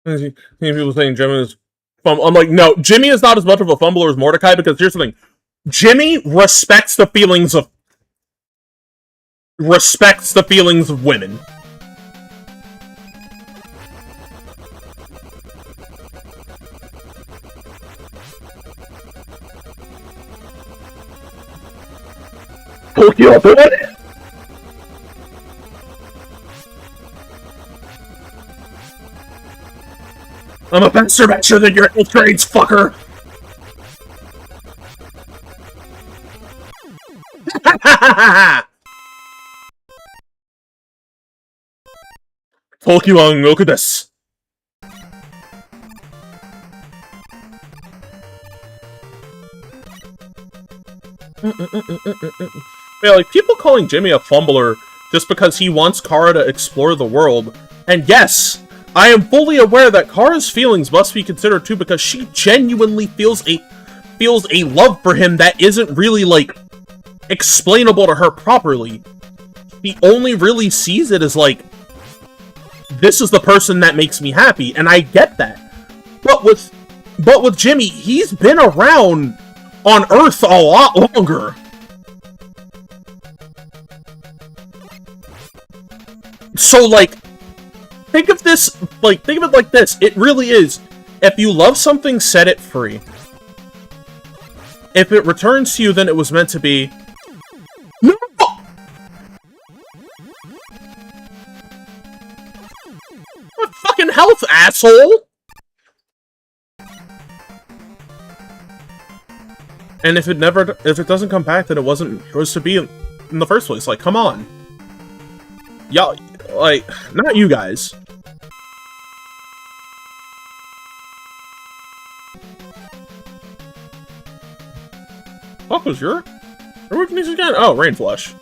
People saying Jimmy is I'm like, no, Jimmy is not as much of a fumbler as Mordecai, because here's the thing. Jimmy respects the feelings of women. I'm a faster matcher than your 8th grades, fucker! Pokemon, look at this. Yeah, like, people calling Jimmy a fumbler just because he wants Kara to explore the world. And yes, I am fully aware that Kara's feelings must be considered too, because she genuinely feels a love for him that isn't really, like, explainable to her properly. She only really sees it as, like, this is the person that makes me happy, and I get that. But with Jimmy, he's been around on Earth a lot longer. So, like, think of it like this. It really is. If you love something, set it free. If it returns to you, then it was meant to be. No! What fucking health, asshole! And if it doesn't come back, then it wasn't yours to be in the first place. Like, come on. Y'all, like, not you guys. What was your weakness again? Oh, Rain Flush.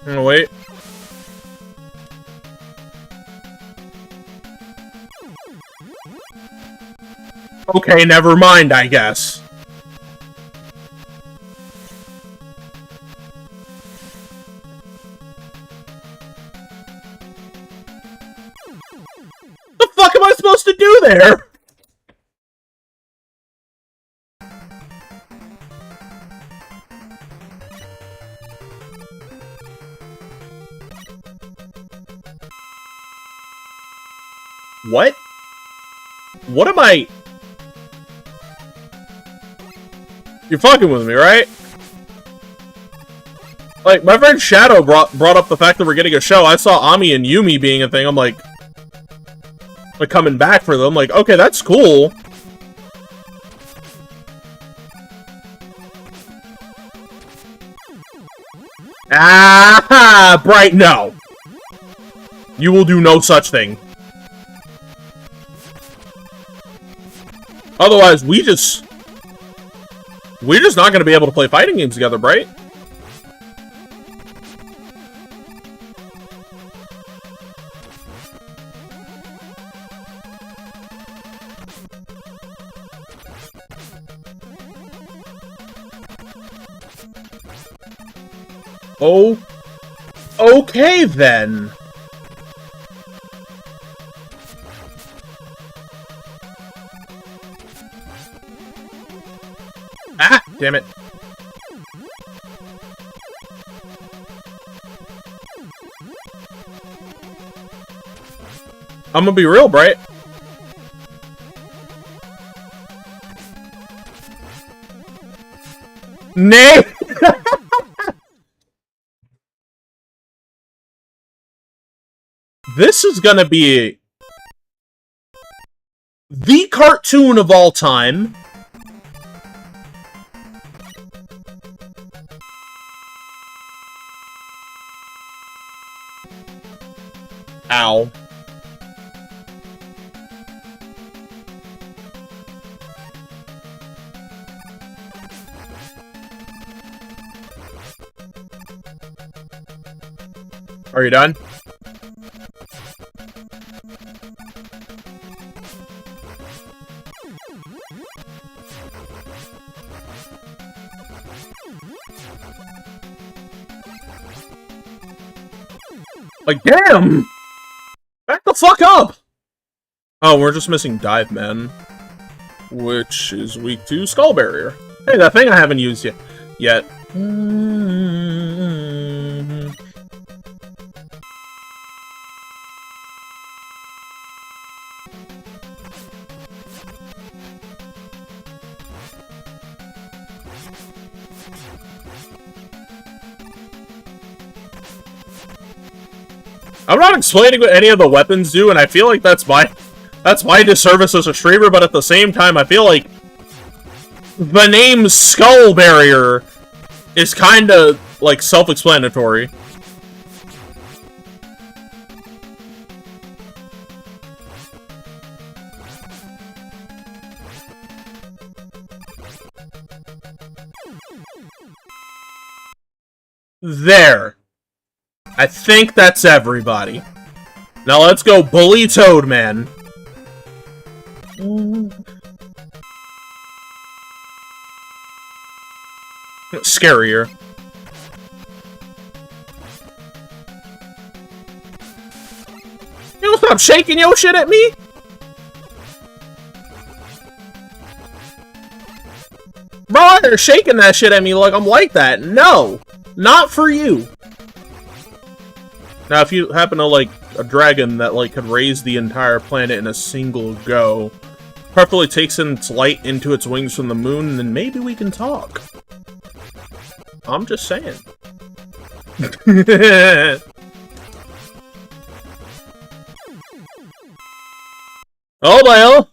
I'm gonna wait. Okay, never mind, I guess. The fuck am I supposed to do there? What? What am I... You're fucking with me, right? Like, my friend Shadow brought up the fact that we're getting a show. I saw Ami and Yumi being a thing. I'm like coming back for them. Like, okay, that's cool. Ah, Bright, no. You will do no such thing. Otherwise, we're just not going to be able to play fighting games together, Bright. Oh, okay then. Ah, damn it. I'm gonna be real, Bright. Nay! This is gonna be the cartoon of all time. Ow. Are you done? Like, damn! Back the fuck up! Oh, we're just missing Dive Man, which is weak to Skull Barrier. Hey, that thing I haven't used yet. I'm not explaining what any of the weapons do, and I feel like that's my disservice as a streamer, but at the same time, I feel like the name Skull Barrier is kinda, like, self-explanatory. There. I think that's everybody. Now let's go bully Toadman. Scarier. You stop shaking your shit at me? Bro, they're shaking that shit at me like I'm like that. No! Not for you. Now, if you happen to, like, a dragon that, like, could raise the entire planet in a single go, properly takes in its light into its wings from the moon, then maybe we can talk. I'm just saying. Oh, well.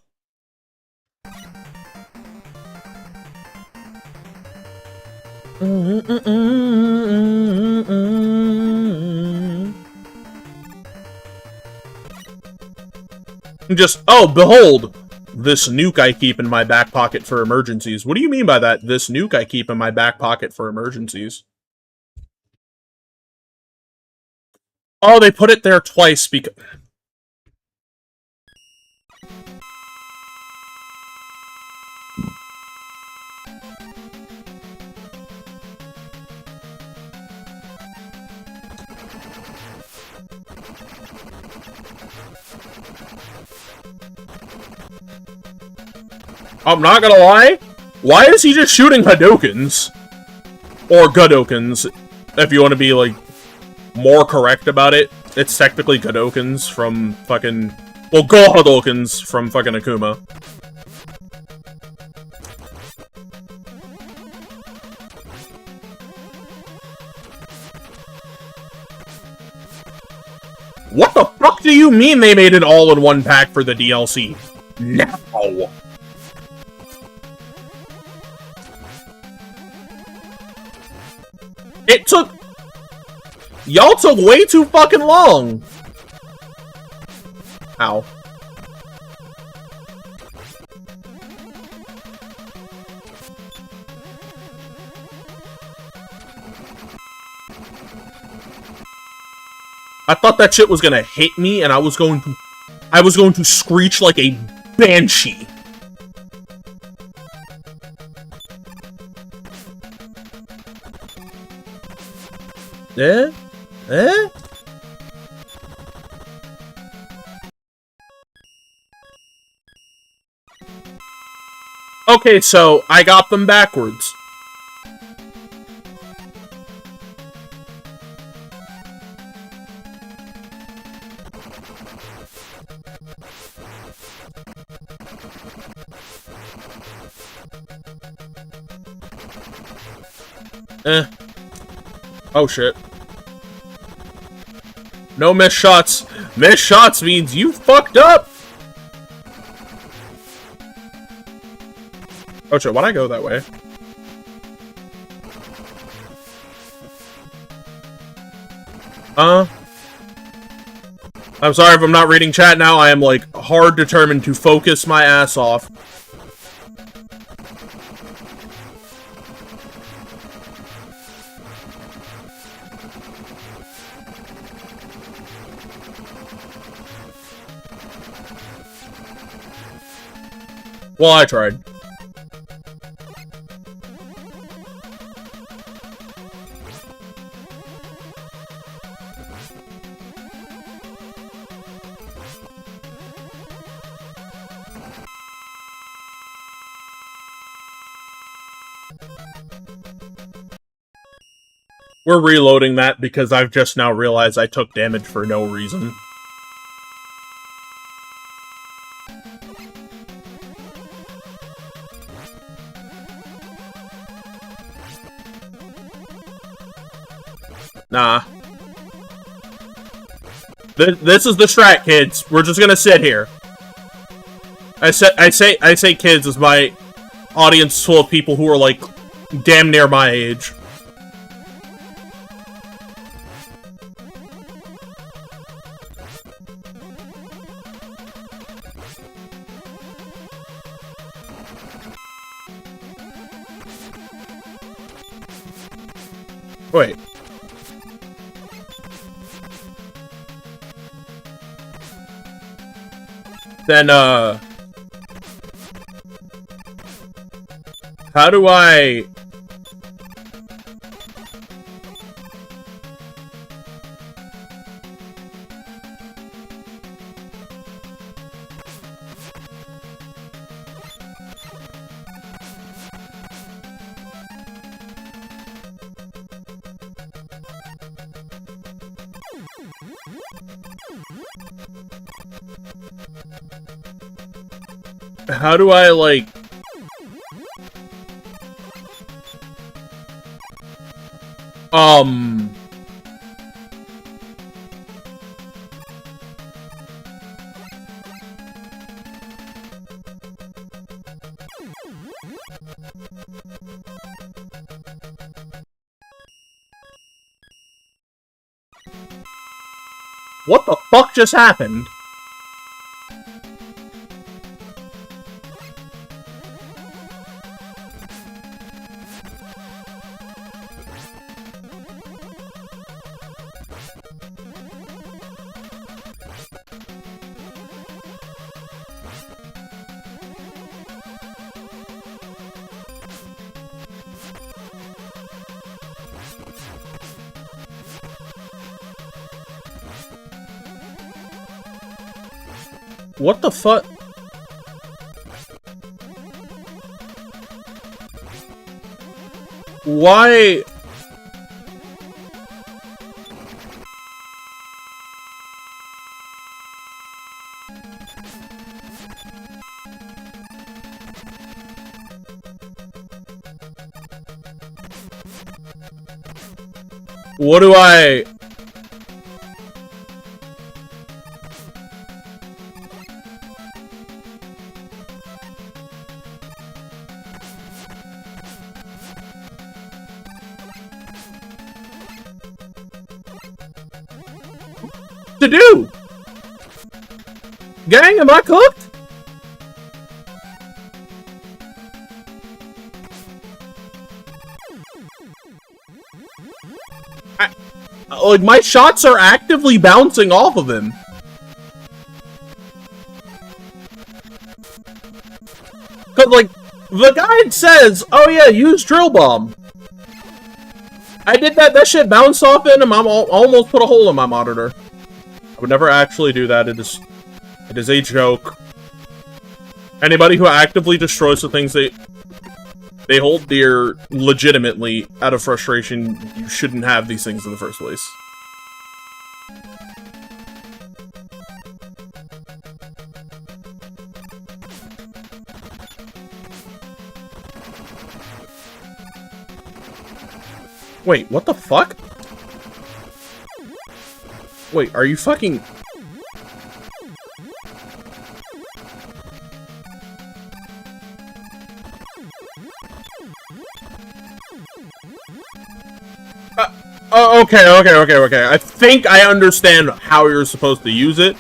Just, oh, behold, this nuke I keep in my back pocket for emergencies. What do you mean by that? This nuke I keep in my back pocket for emergencies. Oh, they put it there twice because... I'm not gonna lie. Why is he just shooting Hadokens? Or Godokens, if you want to be, like, more correct about it. It's technically Godokens from fucking... Well, Go Hadokens from fucking Akuma. What the fuck do you mean they made an all-in-one pack for the DLC? Now! It took... Y'all took way too fucking long! Ow. I thought that shit was gonna hit me and I was going to screech like a banshee. Eh? Eh? Okay, so I got them backwards. Oh shit. No missed shots. Missed shots means you fucked up! Oh shit, why'd I go that way? I'm sorry if I'm not reading chat now. I am, like, hard determined to focus my ass off. Well, I tried. We're reloading that because I've just now realized I took damage for no reason. Nah. This is the strat, kids. We're just gonna sit here. I say kids as my audience full of people who are like damn near my age. Wait. Then, how do I... How do I, like... What the fuck just happened? What the fuck? Why? What do I... to do? Gang, am I cooked? Like, my shots are actively bouncing off of him. Cause, like, the guide says, oh yeah, use drill bomb. I did that, that shit bounced off in him, I almost put a hole in my monitor. I would never actually do that, it is a joke. Anybody who actively destroys the things they hold dear, legitimately, out of frustration, you shouldn't have these things in the first place. Wait, what the fuck? Wait, are you fucking... Okay. I think I understand how you're supposed to use it.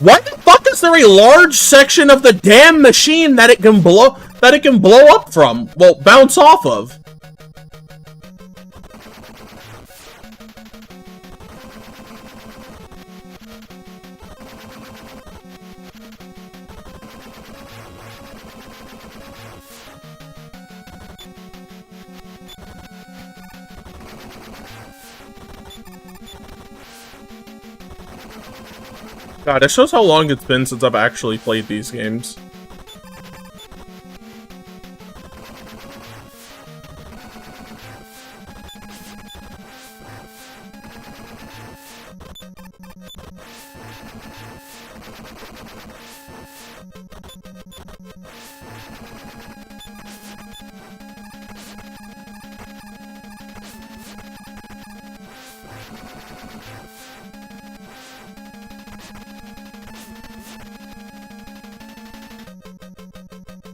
Why the fuck is there a large section of the damn machine that it can blow up from? Well, bounce off of. God, it shows how long it's been since I've actually played these games.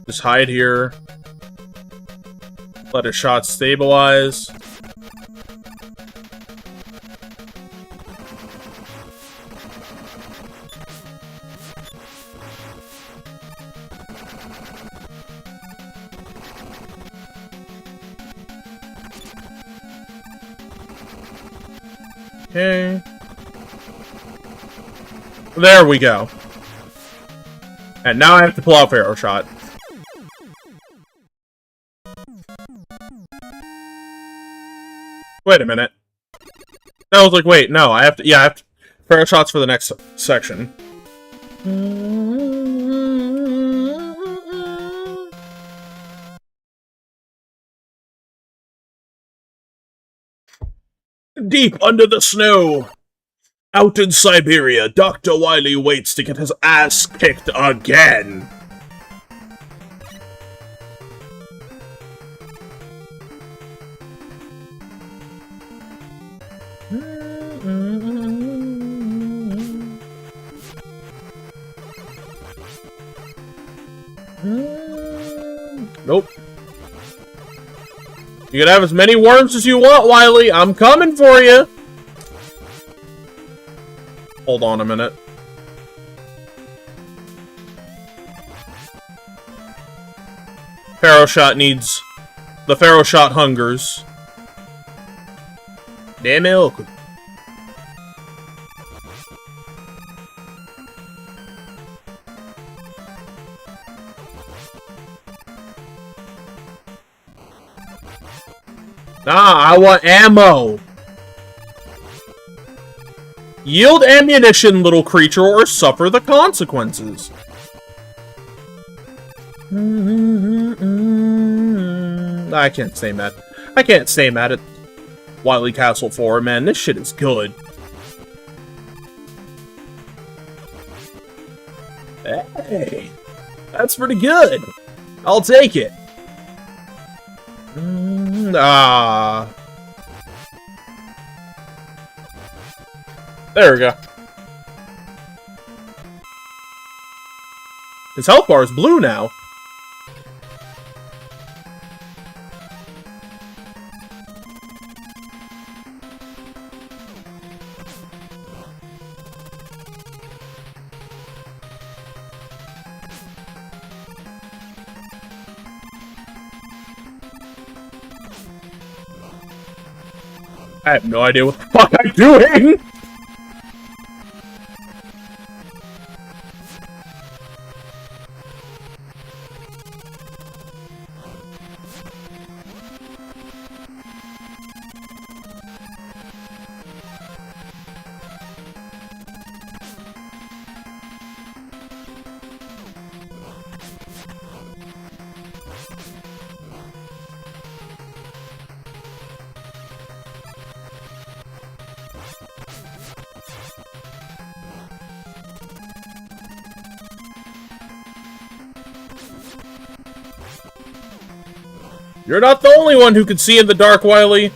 Just hide here. Let a shot stabilize. Okay. There we go. And now I have to pull out Pharaoh Shot. Wait a minute. I was like, wait, no, I have to, yeah, I have to, Pharaoh Shots for the next section. Deep under the snow, out in Siberia, Dr. Wily waits to get his ass kicked again. Nope. You can have as many worms as you want, Wily. I'm coming for you. Hold on a minute. Pharaoh Shot needs... The Pharaoh Shot hungers. Damn milk. Nah, I want ammo. Yield ammunition, little creature, or suffer the consequences. I can't stay mad. I can't stay mad at Wily Castle 4, man. This shit is good. Hey, that's pretty good. I'll take it. There we go. His health bar is blue now. I have no idea what the fuck I'm doing! You're not the only one who can see in the dark, Wily.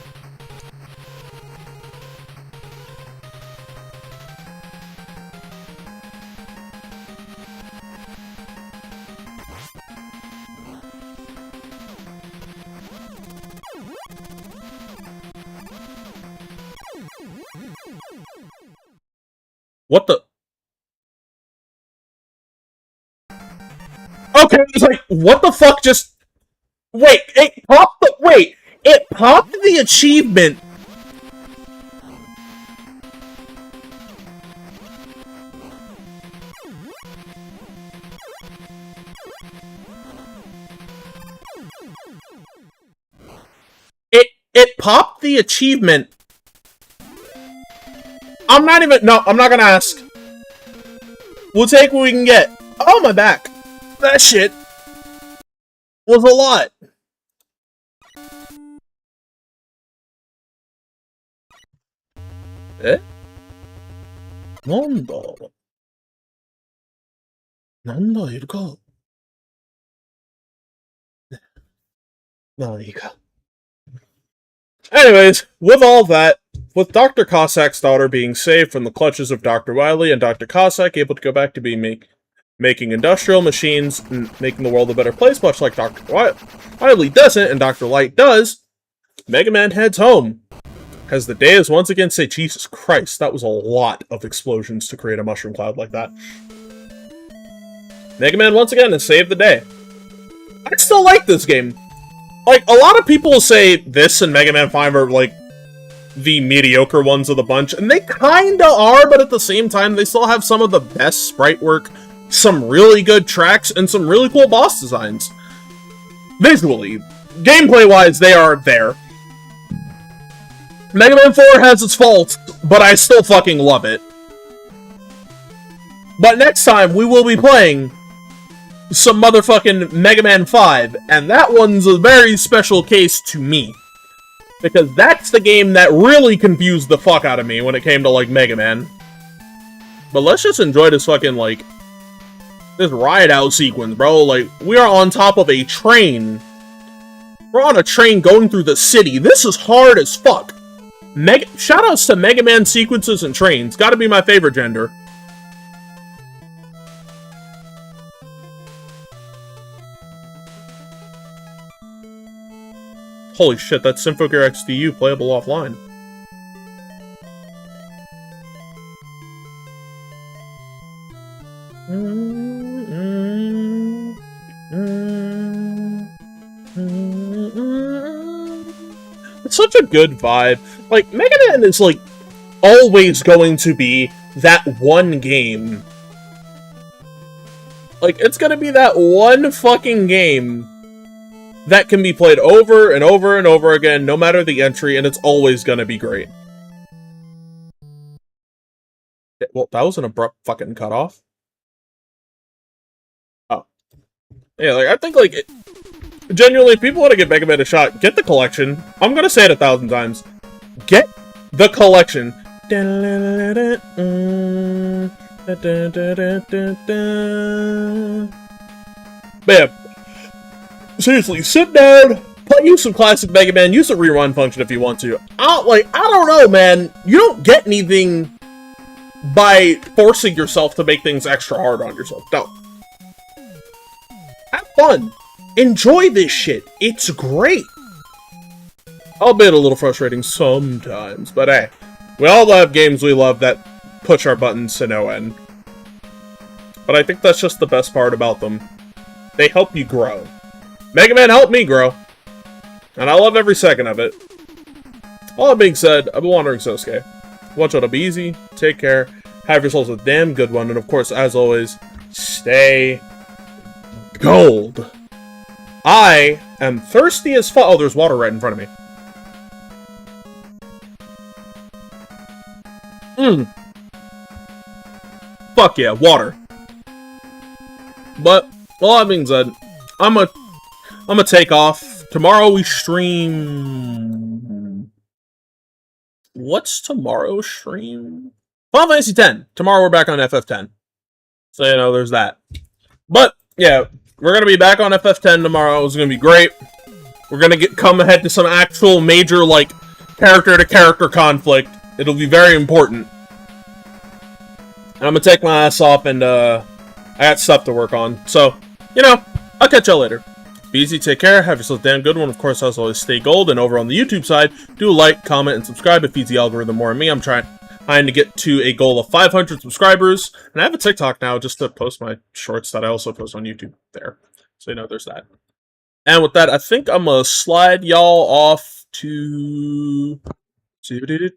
What the? Okay, it's like, what the fuck just... Wait, it popped the... Wait, it popped the achievement. It popped the achievement. I'm not gonna ask. We'll take what we can get. Oh, my back. That shit was a lot. Eh? Nandaいるか? No, you got. Anyways, with all that, with Dr. Cossack's daughter being saved from the clutches of Dr. Wily and Dr. Cossack able to go back to being making industrial machines and making the world a better place, much like Dr. Wily doesn't and Dr. Light does, Mega Man heads home. As the day is once again say, Jesus Christ, that was a lot of explosions to create a mushroom cloud like that. Mega Man once again has saved the day. I still like this game. Like, a lot of people say this and Mega Man 5 are, like, the mediocre ones of the bunch, and they kinda are, but at the same time, they still have some of the best sprite work, some really good tracks, and some really cool boss designs. Visually. Gameplay-wise, they are there. Mega Man 4 has its faults, but I still fucking love it. But next time, we will be playing some motherfucking Mega Man 5, and that one's a very special case to me. Because that's the game that really confused the fuck out of me when it came to, like, Mega Man. But let's just enjoy this fucking, like, this ride-out sequence, bro. Like, we are on top of a train. We're on a train going through the city. This is hard as fuck. Shoutouts to Mega Man sequences and trains. Gotta be my favorite gender. Holy shit, that's Symphogear XDU playable offline. It's such a good vibe. Like, Mega Man is, like, always going to be that one game. Like, it's gonna be that one fucking game that can be played over and over and over again, no matter the entry, and it's always gonna be great. Well, that was an abrupt fucking cutoff. Oh. Yeah, like, I think, like, genuinely, if people want to give Mega Man a shot, get the collection. I'm gonna say it 1,000 times. Get the collection. Bam. Seriously, sit down, use some classic Mega Man, use the rerun function if you want to. I don't know, man. You don't get anything by forcing yourself to make things extra hard on yourself. No. Have fun. Enjoy this shit. It's great. Albeit a little frustrating sometimes, but hey. We all have games we love that push our buttons to no end. But I think that's just the best part about them. They help you grow. Mega Man helped me grow. And I love every second of it. All that being said, I've been wandering Sosuke. Watch y'all to be easy, take care, have yourselves a damn good one, and of course, as always, stay gold. I am thirsty as fuck. Oh, there's water right in front of me. Fuck yeah, water. But, all that being said, I'm gonna take off. Tomorrow we stream... What's tomorrow's stream? Final Fantasy X. Tomorrow we're back on FF10. So, you know, there's that. But, yeah, we're gonna be back on FF10 tomorrow. It's gonna be great. We're gonna come ahead to some actual major, like, character-to-character conflict. It'll be very important. And I'm gonna take my ass off and, I got stuff to work on. So, you know, I'll catch y'all later. Be easy, take care, have yourself a damn good one. Of course, as always, stay gold. And over on the YouTube side, do like, comment, and subscribe. It feeds the algorithm more than me. I'm trying to get to a goal of 500 subscribers. And I have a TikTok now just to post my shorts that I also post on YouTube there. So, there's that. And with that, I think I'm going to slide y'all off to... I'm gonna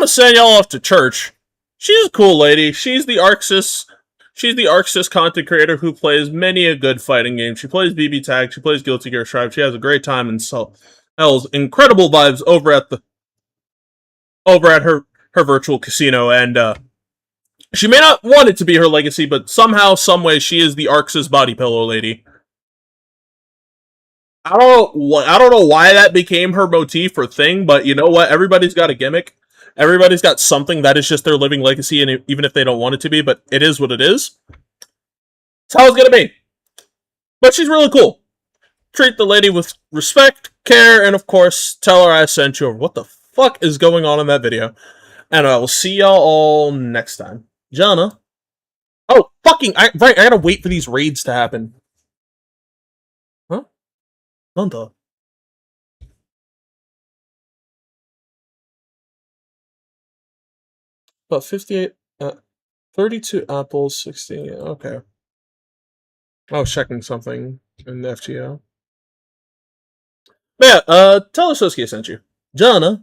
send y'all off to church. She's a cool lady. She's the ArcSys. She's the ArcSys content creator who plays many a good fighting game. She plays BB Tag. She plays Guilty Gear Strive. She has a great time and Hell's incredible vibes over at her virtual casino. And she may not want it to be her legacy, but somehow, someway, she is the ArcSys body pillow lady. I don't know why that became her motif or thing, but you know what? Everybody's got a gimmick. Everybody's got something that is just their living legacy, and even if they don't want it to be, but it is what it is. It's how it's gonna be. But she's really cool. Treat the lady with respect, care, and of course, tell her I sent you over. What the fuck is going on in that video? And I will see y'all all next time. Jana. Oh, I gotta wait for these raids to happen. Huh? Nanda. About 58, 32 apples, 16, okay. I was checking something in the FGO. But yeah, tell Sosuke I sent you. Jana.